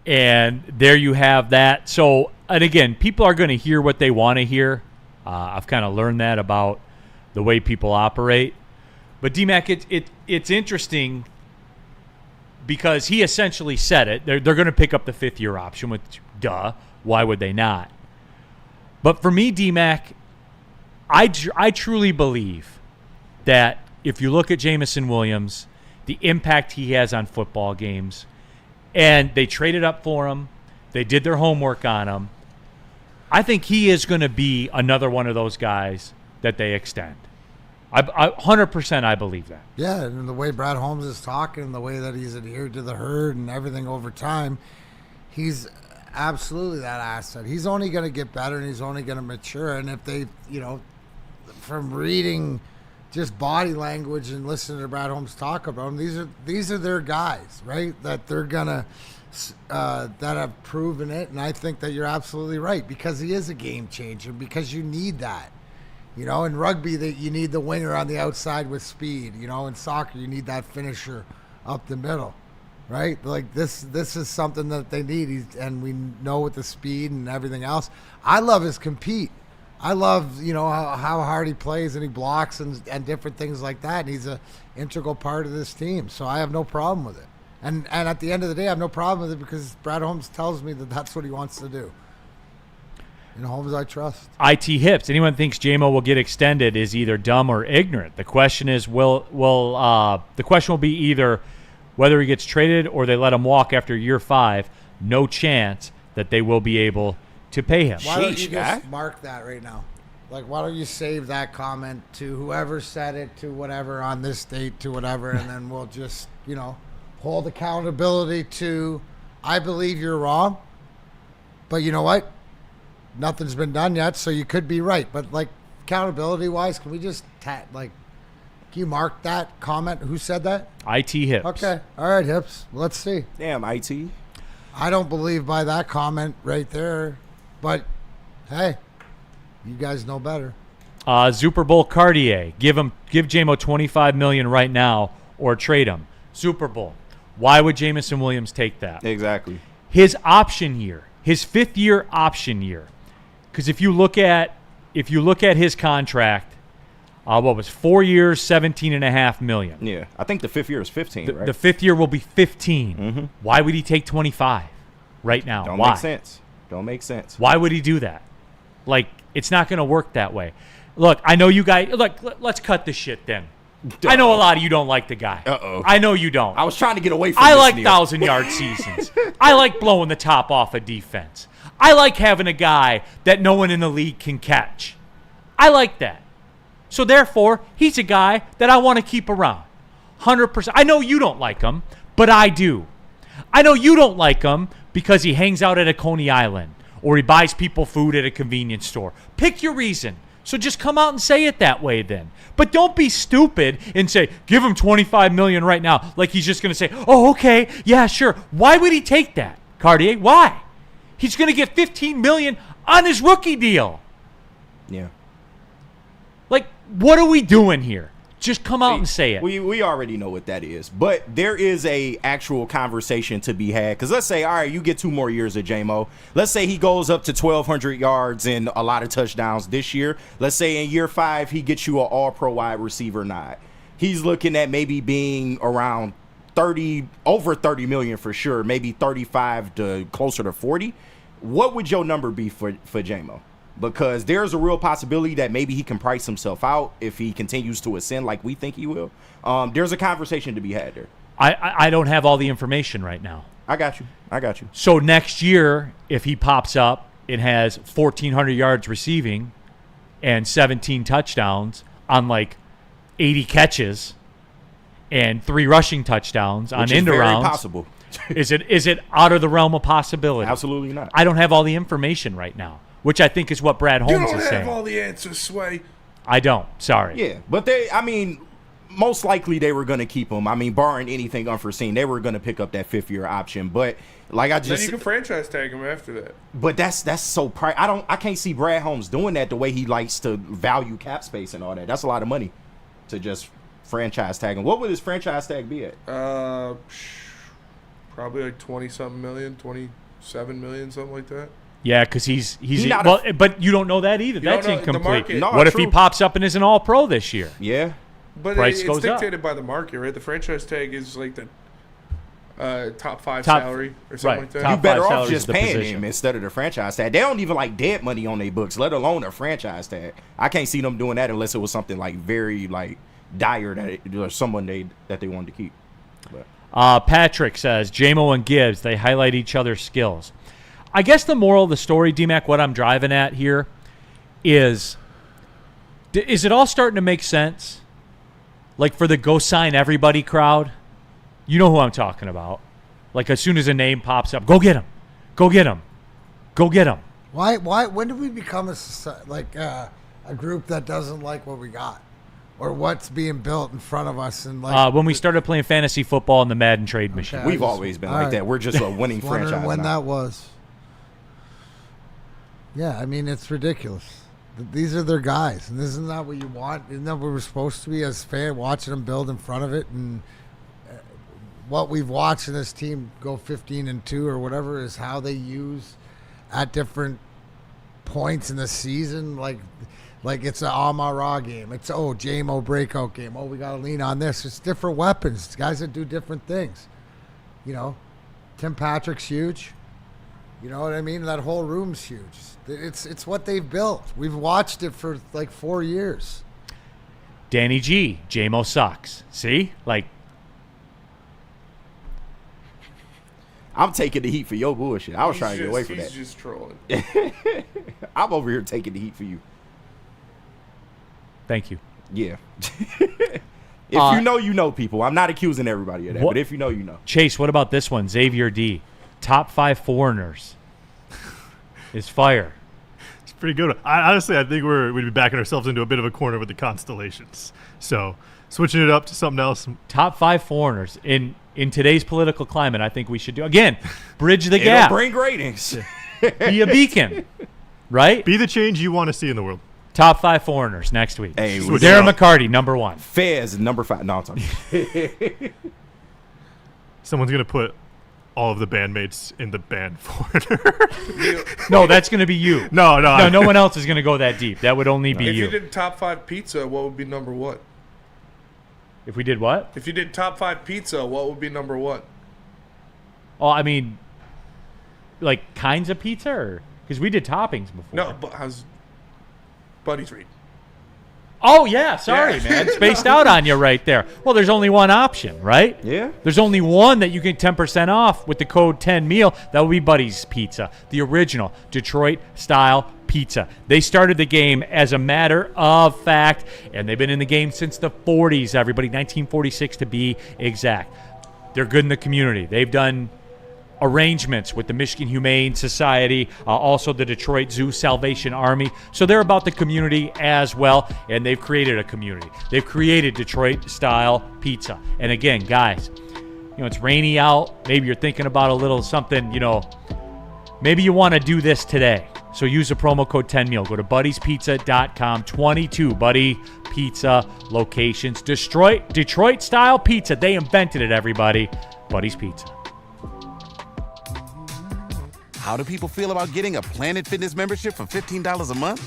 and there you have that. So, and again, people are going to hear what they want to hear. I've kind of learned that about the way people operate. But D-Mac, it's interesting because he essentially said it. They're going to pick up the 5th-year option, which, duh, why would they not? But for me, D-Mac, I truly believe that if you look at Jamison Williams, the impact he has on football games, and they traded up for him, they did their homework on him, I think he is going to be another one of those guys that they extend. I 100% I believe that. Yeah, and the way Brad Holmes is talking, and the way that he's adhered to the herd and everything over time, he's absolutely that asset. He's only going to get better, and he's only going to mature. And if they, from reading just body language and listening to Brad Holmes talk about him, these are their guys, right? That they're gonna that have proven it. And I think that you're absolutely right, because he is a game changer, because you need that. In rugby, that you need the winger on the outside with speed. In soccer, you need that finisher up the middle, right? Like this is something that they need. And we know with the speed and everything else. I love his compete. I love, how hard he plays and he blocks and different things like that. And he's an integral part of this team. So I have no problem with it. And at the end of the day, I have no problem with it because Brad Holmes tells me that that's what he wants to do. And Holmes, I trust. IT Hips. Anyone thinks JMO will get extended is either dumb or ignorant. The question is, the question will be either whether he gets traded or they let him walk after year 5. No chance that they will be able to pay him. Why don't you just mark that right now? Like, why don't you save that comment to whoever said it, to whatever, on this date, to whatever, and then we'll just, hold accountability to, I believe you're wrong, but you know what? Nothing's been done yet, so you could be right. But, like, accountability-wise, can we just, can you mark that comment? Who said that? IT Hips. Okay. All right, Hips. Let's see. Damn, IT. I don't believe by that comment right there, but, hey, you guys know better. Super Bowl Cartier. Give JMO $25 million right now or trade him. Super Bowl. Why would Jamison Williams take that? Exactly. His option year, his 5th-year option year. Because if you look at his contract, what was 4 years, $17.5 million. Yeah, I think the 5th year is 15. Right? The 5th year will be 15. Mm-hmm. Why would he take 25 right now? Don't Why? make sense. Don't make sense. Why would he do that? Like, it's not going to work that way. Look, I know you guys. Look, let's cut this shit then. I know a lot of you don't like the guy. Uh-oh. I know you don't. I was trying to get away from I this, like Neil. 1,000-yard seasons. I like blowing the top off of defense. I like having a guy that no one in the league can catch. I like that. So, therefore, he's a guy that I want to keep around. 100%. I know you don't like him, but I do. I know you don't like him because he hangs out at a Coney Island or he buys people food at a convenience store. Pick your reason. So just come out and say it that way then. But don't be stupid and say, give him $25 million right now. Like he's just going to say, oh, okay, yeah, sure. Why would he take that, Cartier? Why? He's going to get $15 million on his rookie deal. Yeah. Like, what are we doing here? Just come out and say it. We already know what that is. But there is a actual conversation to be had. Because let's say, all right, you get 2 more years of J-Mo. Let's say he goes up to 1,200 yards and a lot of touchdowns this year. Let's say in year 5, he gets you an all-pro wide receiver nod. He's looking at maybe being around over 30 million for sure, maybe 35 to closer to 40. What would your number be for J-Mo? Because there's a real possibility that maybe he can price himself out if he continues to ascend like we think he will. There's a conversation to be had there. I don't have all the information right now. I got you. So next year, if he pops up and has 1,400 yards receiving and 17 touchdowns on like 80 catches and 3 rushing touchdowns on end arounds, possible. is it out of the realm of possibility? Absolutely not. I don't have all the information right now, which I think is what Brad Holmes is saying. You don't have all the answers, Sway. I don't. Sorry. Yeah, but most likely they were going to keep him. I mean, barring anything unforeseen, they were going to pick up that 5th-year option. But like I just, then you can franchise tag him after that. But that's so I can't see Brad Holmes doing that the way he likes to value cap space and all that. That's a lot of money to just franchise tag him. What would his franchise tag be at? Probably like 20-something million, 27 million, something like that. Yeah, because he's but you don't know that either. That's incomplete. No, what if he pops up and is an All-Pro this year? Yeah, but price it's goes dictated up. by the market, right? The franchise tag is like the top 5 salary or something like that. You better off just paying him instead of the franchise tag. They don't even like dead money on their books, let alone a franchise tag. I can't see them doing that unless it was something like very like dire or someone that they wanted to keep. But. Patrick says JMO and Gibbs, they highlight each other's skills. I guess the moral of the story, D-Mac, what I'm driving at here is it all starting to make sense? Like for the go sign everybody crowd? You know who I'm talking about. Like as soon as a name pops up, go get him. Go get him. Go get him. Why? When did we become a group that doesn't like what we got? Or what's being built in front of us? And when we started playing fantasy football in the Madden trade machine. We've always been like that. We're just a winning franchise when now. that was. Yeah, I mean, it's ridiculous. These are their guys, and isn't that what you want? Isn't that what we're supposed to be as fans, watching them build in front of it? And what we've watched in this team go 15-2 or whatever is how they use at different points in the season, like it's an Amon-Ra game. It's JMO breakout game. We got to lean on this. It's different weapons. It's guys that do different things. Tim Patrick's huge. You know what I mean? That whole room's huge. It's what they've built. We've watched it for like 4 years. Danny G, JMO sucks. See? I'm taking the heat for your bullshit. I was trying to get away from that. He's just trolling. I'm over here taking the heat for you. Thank you. Yeah. If you know, you know, people. I'm not accusing everybody of that, but if you know, you know. Chase, what about this one? Xavier D. Top 5 foreigners is fire. It's pretty good. I think we'd be backing ourselves into a bit of a corner with the constellations. So switching it up to something else. Top 5 foreigners in today's political climate. I think we should do again. Bridge the gap. It'll bring ratings. Be a beacon, right? Be the change you want to see in the world. Top 5 foreigners next week. Hey, Darren McCarty, number 1. Fez, number 5. No, I'm talking. Someone's gonna put all of the bandmates in the band foreigner. No, that's gonna be you. No, no one else is gonna go that deep. That would only be you. If you did top 5 pizza, what would be number 1? If we did what? If you did top 5 pizza, what would be number 1? Oh, I mean, like kinds of pizza, or because we did toppings before. No, but how's Buddy's read? Oh yeah, sorry, man, spaced out on you right there. Well, there's only one option, right? Yeah. There's only one that you get 10% off with the code 10meal. That will be Buddy's Pizza, the original Detroit style pizza. They started the game as a matter of fact, and they've been in the game since the 40s. Everybody, 1946 to be exact. They're good in the community. They've done arrangements with the Michigan Humane Society, also the Detroit Zoo Salvation Army. So they're about the community as well, and they've created a community. They've created Detroit-style pizza. And again, guys, it's rainy out. Maybe you're thinking about a little something, maybe you want to do this today. So use the promo code 10meal. Go to buddyspizza.com. 22 Buddy Pizza locations. Detroit-style pizza. They invented it, everybody. Buddy's Pizza. How do people feel about getting a Planet Fitness membership for $15 a month?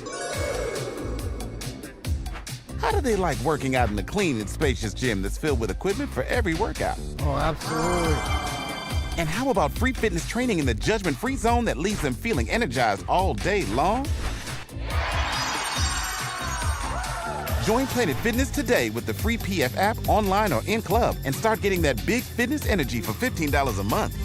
How do they like working out in a clean and spacious gym that's filled with equipment for every workout? Oh, absolutely. And how about free fitness training in the judgment-free zone that leaves them feeling energized all day long? Join Planet Fitness today with the free PF app, online or in club, and start getting that big fitness energy for $15 a month.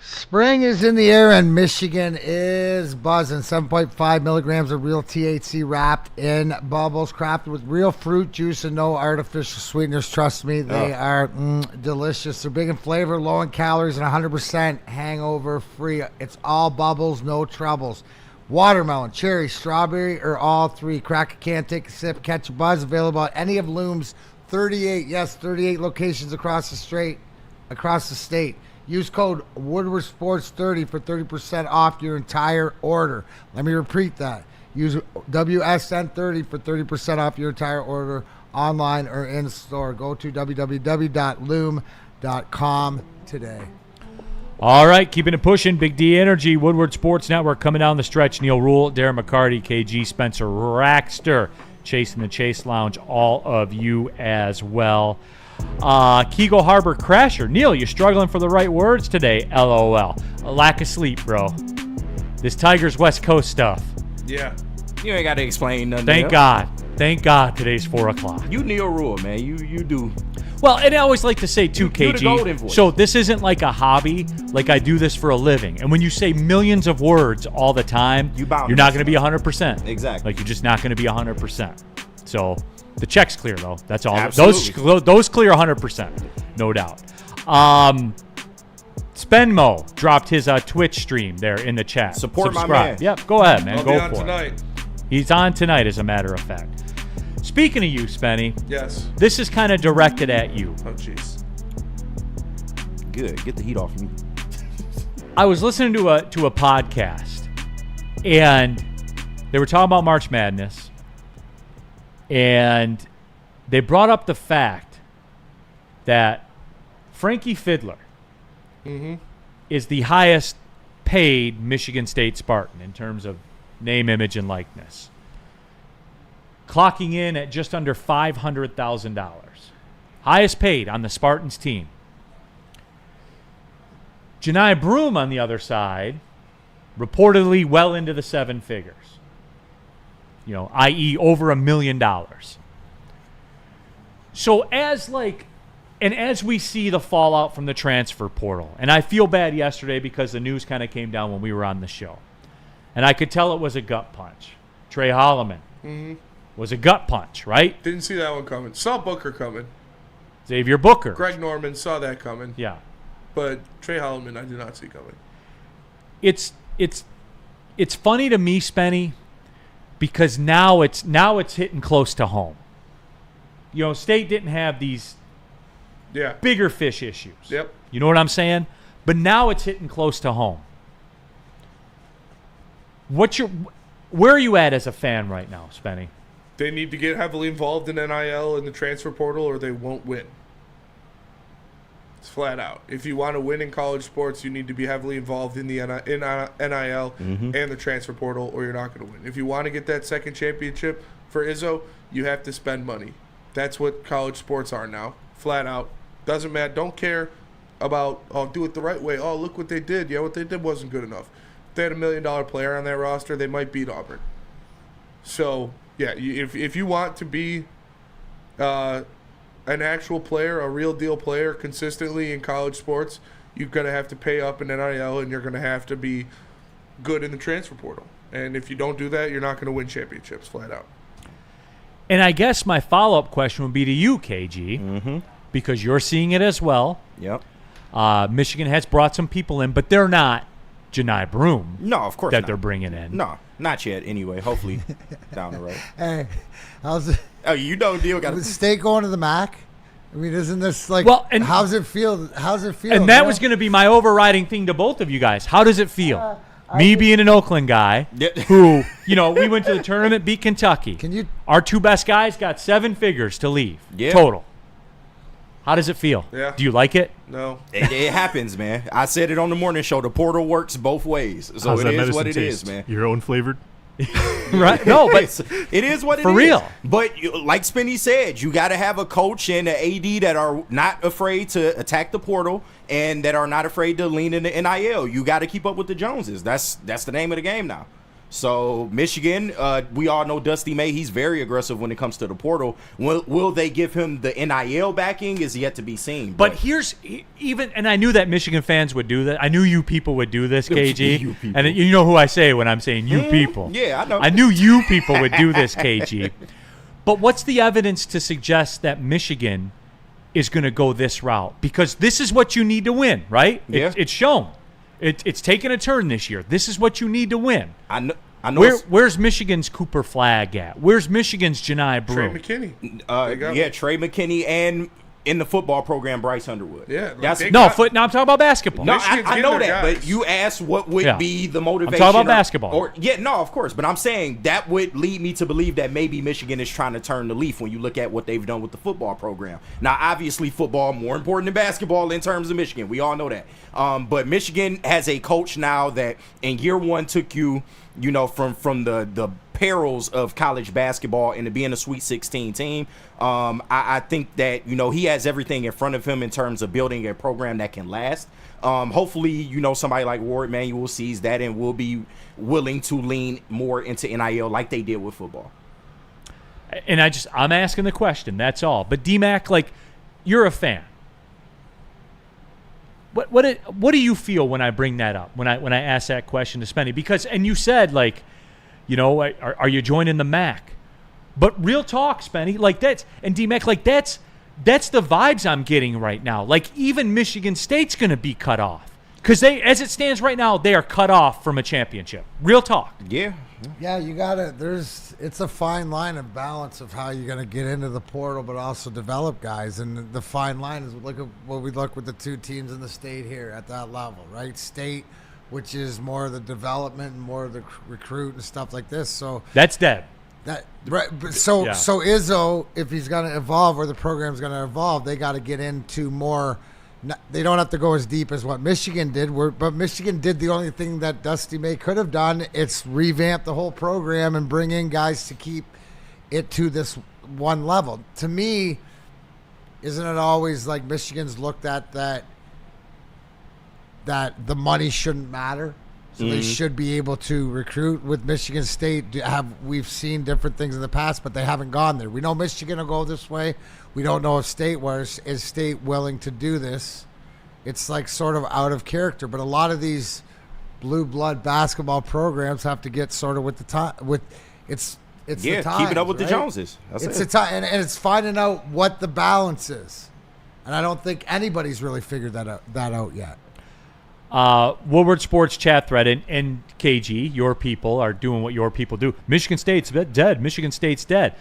Spring is in the air and Michigan is buzzing. 7.5 milligrams of real THC wrapped in bubbles, crafted with real fruit juice and no artificial sweeteners. Trust me, they are delicious. They're big in flavor, low in calories, and 100% hangover free. It's all bubbles, no troubles. Watermelon, cherry, strawberry, or all 3. Crack a can, take a sip, catch a buzz. Available at any of Loom's 38 locations across the state. Use code Woodward Sports 30 for 30% off your entire order. Let me repeat that. Use WSN 30 for 30% off your entire order, online or in store. Go to www.loom.com today. All right, keeping it pushing. Big D Energy, Woodward Sports Network coming down the stretch. Neil Rule, Darren McCarty, KG, Spencer Raxter, Chasing the Chase Lounge, all of you as well. Kego Harbor Crasher. Neil, you're struggling for the right words today. LOL. A lack of sleep, bro. This Tigers West Coast stuff. Yeah. You ain't got to explain nothing. Thank God. Thank God today's 4 o'clock. You Neil Rule, man. You do. Well, and I always like to say, too, You're the golden KG, voice. so this isn't like a hobby. Like, I do this for a living. And when you say millions of words all the time, you're not going to be 100%. Exactly. Like, you're just not going to be 100%. So the check's clear, though. That's all. Absolutely. Those clear 100%, no doubt. Spenmo dropped his Twitch stream there in the chat. Support my man. Yep, go ahead, man. I'll go be on for tonight. it. He's on tonight, as a matter of fact. Speaking of you, Spenny. Yes. This is kind of directed at you. Oh, jeez. Good. Get the heat off me. I was listening to a podcast, and they were talking about March Madness, and they brought up the fact that Frankie Fiddler is the highest paid Michigan State Spartan in terms of name, image, and likeness, clocking in at just under $500,000. Highest paid on the Spartans team. Janai Broom, on the other side, reportedly well into the seven figures. You know, i.e. over $1 million. So as we see the fallout from the transfer portal, and I feel bad yesterday because the news kind of came down when we were on the show, and I could tell it was a gut punch. Trey Holloman was a gut punch, right? Didn't see that one coming. Saw Booker coming. Xavier Booker. Greg Norman saw that coming. Yeah. But Trey Holloman, I did not see coming. It's funny to me, Spenny, because now it's hitting close to home. You know, State didn't have these bigger fish issues. Yep. You know what I'm saying? But now it's hitting close to home. Where are you at as a fan right now, Spenny? They need to get heavily involved in NIL and the transfer portal, or they won't win. It's flat out. If you want to win in college sports, you need to be heavily involved in the NIL and the transfer portal, or you're not going to win. If you want to get that second championship for Izzo, you have to spend money. That's what college sports are now. Flat out. Doesn't matter. Don't care about, do it the right way. Oh, look what they did. Yeah, what they did wasn't good enough. If they had $1 million player on that roster, they might beat Auburn. So, yeah, if you want to be an actual player, a real deal player consistently in college sports, you're going to have to pay up in NIL, and you're going to have to be good in the transfer portal. And if you don't do that, you're not going to win championships, flat out. And I guess my follow-up question would be to you, KG, because you're seeing it as well. Yep. Michigan has brought some people in, but they're not Janai Broom. No, of course that not. they're bringing in. No, not yet. Anyway, hopefully down the road. Hey, how's it? Oh, you know, deal got With State going to the MAC. I mean, isn't this like? Well, and how's it feel? How's it feel? And that was going to be my overriding thing to both of you guys. How does it feel? Me being an Oakland guy, who, you know, we went to the tournament, beat Kentucky. Our two best guys got 7 figures to leave total. How does it feel? Yeah. Do you like it? No. It happens, man. I said it on the morning show. The portal works both ways. So How's it that is medicine what it taste? is, man. Your own flavored? Right? No, but it is what it is. for real. But like Spinney said, you got to have a coach and an AD that are not afraid to attack the portal and that are not afraid to lean into NIL. You got to keep up with the Joneses. That's the name of the game now. So Michigan, we all know Dusty May. He's very aggressive when it comes to the portal. Will they give him the NIL backing is yet to be seen. But here's even, and I knew that Michigan fans would do that. I knew you people would do this, KG. You people. And you know who I say when I'm saying you people. Yeah, I know. I knew you people would do this, KG. But what's the evidence to suggest that Michigan is going to go this route? Because this is what you need to win, right? Yeah. It's shown. It's taken a turn this year. This is what you need to win. I know. Where's Michigan's Cooper Flag at? Where's Michigan's Janai Broom? Trey McKinney. Trey McKinney, and in the football program, Bryce Underwood. Yeah. Now I'm talking about basketball. No, I know that, but you asked what would be the motivation. I'm talking about basketball. Of course. But I'm saying that would lead me to believe that maybe Michigan is trying to turn the leaf when you look at what they've done with the football program. Now, obviously, football more important than basketball in terms of Michigan. We all know that. But Michigan has a coach now that in year one took you from the perils of college basketball and to being a Sweet 16 team. I think that, he has everything in front of him in terms of building a program that can last. Hopefully, somebody like Ward Manuel sees that and will be willing to lean more into NIL like they did with football. And I'm asking the question, that's all. But DMAC, you're a fan. What do you feel when I bring that up? When I ask that question to Spenny? Because you said like, are you joining the MAC? But real talk, Spenny, like that's and D-Mac, like that's the vibes I'm getting right now. Like even Michigan State's going to be cut off because as it stands right now, they are cut off from a championship. Real talk. Yeah. Yeah, you gotta. It's a fine line of balance of how you're gonna get into the portal, but also develop guys. And the fine line is look at what we look with the two teams in the state here at that level, right? State, which is more of the development and more of the recruit and stuff like this. So that's dead. That right. But so Izzo, if he's gonna evolve or the program's gonna evolve, they got to get into more. They don't have to go as deep as what Michigan did, but Michigan did the only thing that Dusty May could have done. It's revamp the whole program and bring in guys to keep it to this one level. To me, isn't it always like Michigan's looked at that the money shouldn't matter? So they should be able to recruit. With Michigan State, we've seen different things in the past, but they haven't gone there. We know Michigan will go this way. We don't know if is State willing to do this. It's like sort of out of character. But a lot of these blue blood basketball programs have to get sort of with the time. It's the times, keep it up with the right? Joneses. It's the time, and it's finding out what the balance is. And I don't think anybody's really figured that out yet. Woodward Sports chat thread and KG, your people are doing what your people do. Michigan State's dead. Michigan State's dead.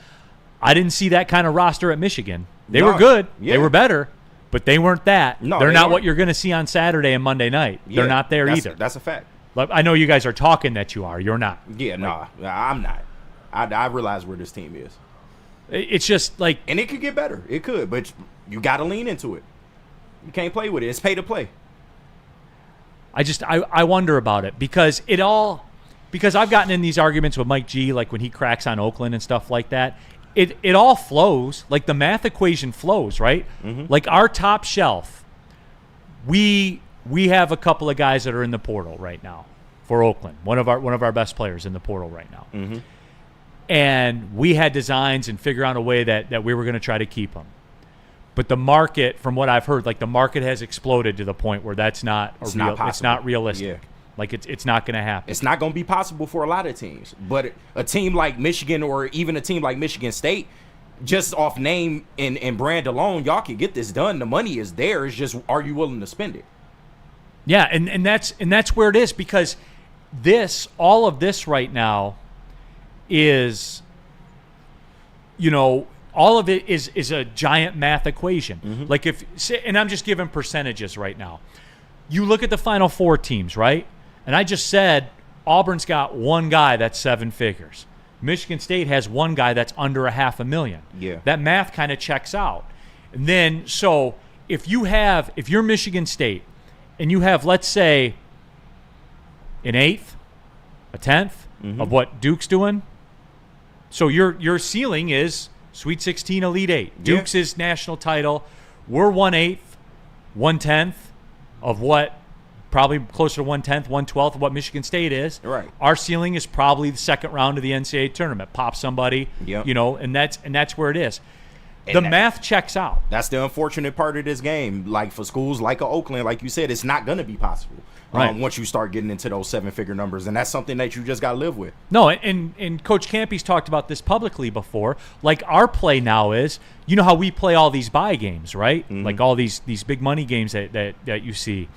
I didn't see that kind of roster at Michigan. They were good. Yeah. They were better, but they weren't that. No, they're not what you're going to see on Saturday and Monday night. Yeah, they're not there either. That's a fact. I know you guys are talking that you are. You're not. Yeah, I'm not. I realize where this team is. It's just like... And it could get better. It could, but you got to lean into it. You can't play with it. It's pay to play. I wonder about it because I've gotten in these arguments with Mike G, like when he cracks on Oakland and stuff like that. It all flows. Like the math equation flows, right? Mm-hmm. Like our top shelf, we have a couple of guys that are in the portal right now for Oakland. One of our best players in the portal right now. Mm-hmm. And we had designs and figure out a way that we were going to try to keep them. But the market, from what I've heard, like the market has exploded to the point where that's not it's not realistic. Yeah. Like it's not going to happen. It's not going to be possible for a lot of teams. But a team like Michigan or even a team like Michigan State, just off name and brand alone, y'all can get this done. The money is there. It's just, are you willing to spend it? Yeah, and that's where it is, because all of this right now is, all of it is a giant math equation. Mm-hmm. Like and I'm just giving percentages right now. You look at the Final Four teams, right? And I just said Auburn's got one guy that's 7 figures. Michigan State has one guy that's under $500,000. Yeah. That math kind of checks out. And then, so if you're Michigan State and you have, let's say, an 1/8, a 10th of what Duke's doing, so your ceiling is Sweet 16, Elite 8. Duke's is national title. We're 1/8, 1/10 of what, probably closer to 1/10, 1/12 of what Michigan State is. Right. Our ceiling is probably the second round of the NCAA tournament. Pop somebody, and that's where it is. The math checks out. That's the unfortunate part of this game. Like for schools like Oakland, like you said, it's not going to be possible. Right. Once you start getting into those 7-figure numbers, and that's something that you just got to live with. No, and Coach Campy's talked about this publicly before. Like our play now is, how we play all these buy games, right? Mm-hmm. Like all these big money games that you see.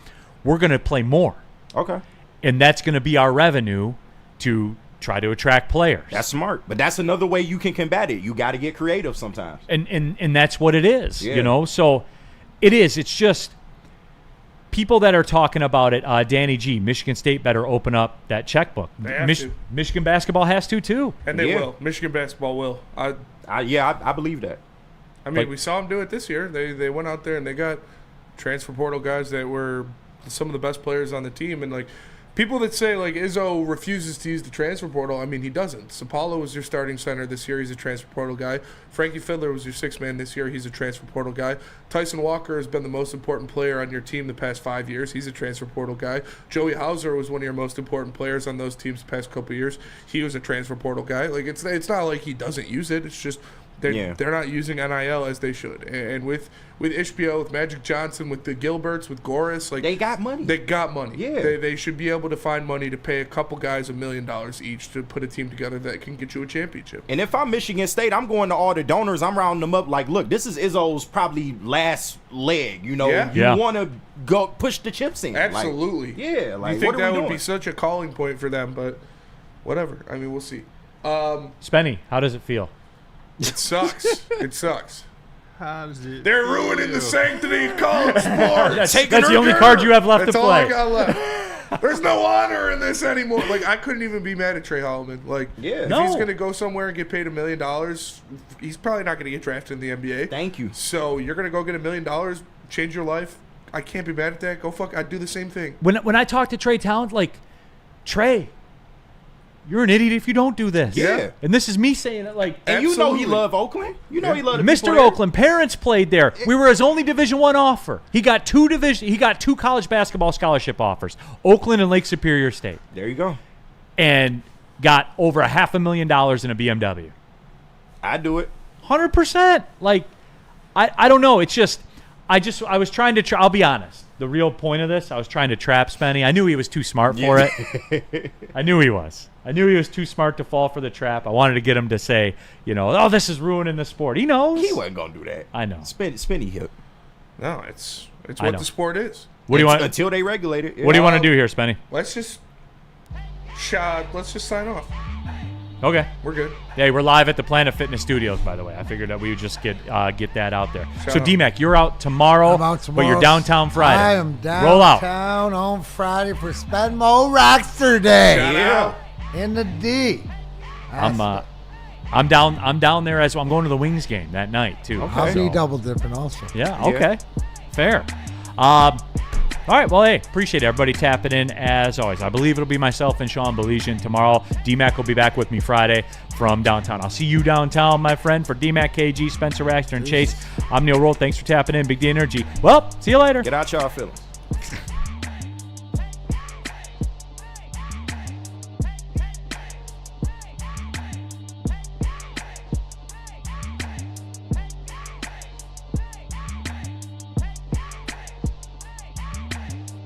We're going to play more. Okay. And that's going to be our revenue to try to attract players. That's smart. But that's another way you can combat it. You got to get creative sometimes. And that's what it is, So it is. It's just people that are talking about it. Danny G, Michigan State better open up that checkbook. Michigan basketball has to too. And they will. Michigan basketball will. I believe that. I mean, we saw them do it this year. They went out there and they got transfer portal guys that were some of the best players on the team. And, like, people that say, like, Izzo refuses to use the transfer portal, I mean, he doesn't. Sapalo was your starting center this year. He's a transfer portal guy. Frankie Fiddler was your sixth man this year. He's a transfer portal guy. Tyson Walker has been the most important player on your team the past 5 years. He's a transfer portal guy. Joey Hauser was one of your most important players on those teams the past couple of years. He was a transfer portal guy. Like, it's not like he doesn't use it. It's just They're not using NIL as they should. And with HBO, with Magic Johnson, with the Gilberts, with Goris, like they got money. They got money. Yeah. They should be able to find money to pay a couple guys $1 million each to put a team together that can get you a championship. And if I'm Michigan State, I'm going to all the donors. I'm rounding them up like, look, this is Izzo's probably last leg. You know, you want to go push the chips in. Absolutely. Like you think what that are we would doing? be such a calling point for them, but whatever. I mean, we'll see. Spenny, how does it feel? It sucks. It sucks. How does it They're ruining the sanctity of college sports. That's the only card you have left That's to all play. I got left. There's no honor in this anymore. Like, I couldn't even be mad at Trey Holloman. Like, if he's going to go somewhere and get paid $1 million, he's probably not going to get drafted in the NBA. Thank you. So you're going to go get $1 million, change your life. I can't be mad at that. Go fuck. I'd do the same thing. When I talk to Trey Talent, like, Trey, you're an idiot if you don't do this. Yeah. And this is me saying it, like, and you know he loved Oakland. You know he loved the Mr. people there. Oakland. Parents played there. We were his only Division I offer. He got two college basketball scholarship offers, Oakland and Lake Superior State. There you go. And got over $500,000 in a BMW. I'd do it. 100%. Like, I don't know. It's just I was trying to I'll be honest. The real point of this, I was trying to trap Spenny. I knew he was too smart for it. I knew he was. I knew he was too smart to fall for the trap. I wanted to get him to say, oh, this is ruining the sport. He knows. He wasn't going to do that. I know. Spinny hip. No, it's what the sport is. What do you want? Until they regulate it. What do you want to do here, Spenny? Let's just sign off. Okay. We're good. Yeah, we're live at the Planet Fitness Studios, by the way. I figured that we would just get that out there. Shout So, out. D-Mac, you're out tomorrow, I'm out tomorrow. but you're downtown Friday. I am Roll out. downtown on Friday for Spenmo Rockster Day. Shout out. In the D. I'm down there as well. I'm going to the Wings game that night too. I'll be double dipping also. Yeah. Okay. Fair. All right. Well, hey, appreciate everybody tapping in as always. I believe it'll be myself and Sean Belesian tomorrow. D-Mac will be back with me Friday from downtown. I'll see you downtown, my friend. For D-Mac, KG, Spencer Raxter, and Chase, I'm Neil Roll. Thanks for tapping in. Big D Energy. Well, see you later. Get out y'all feelings.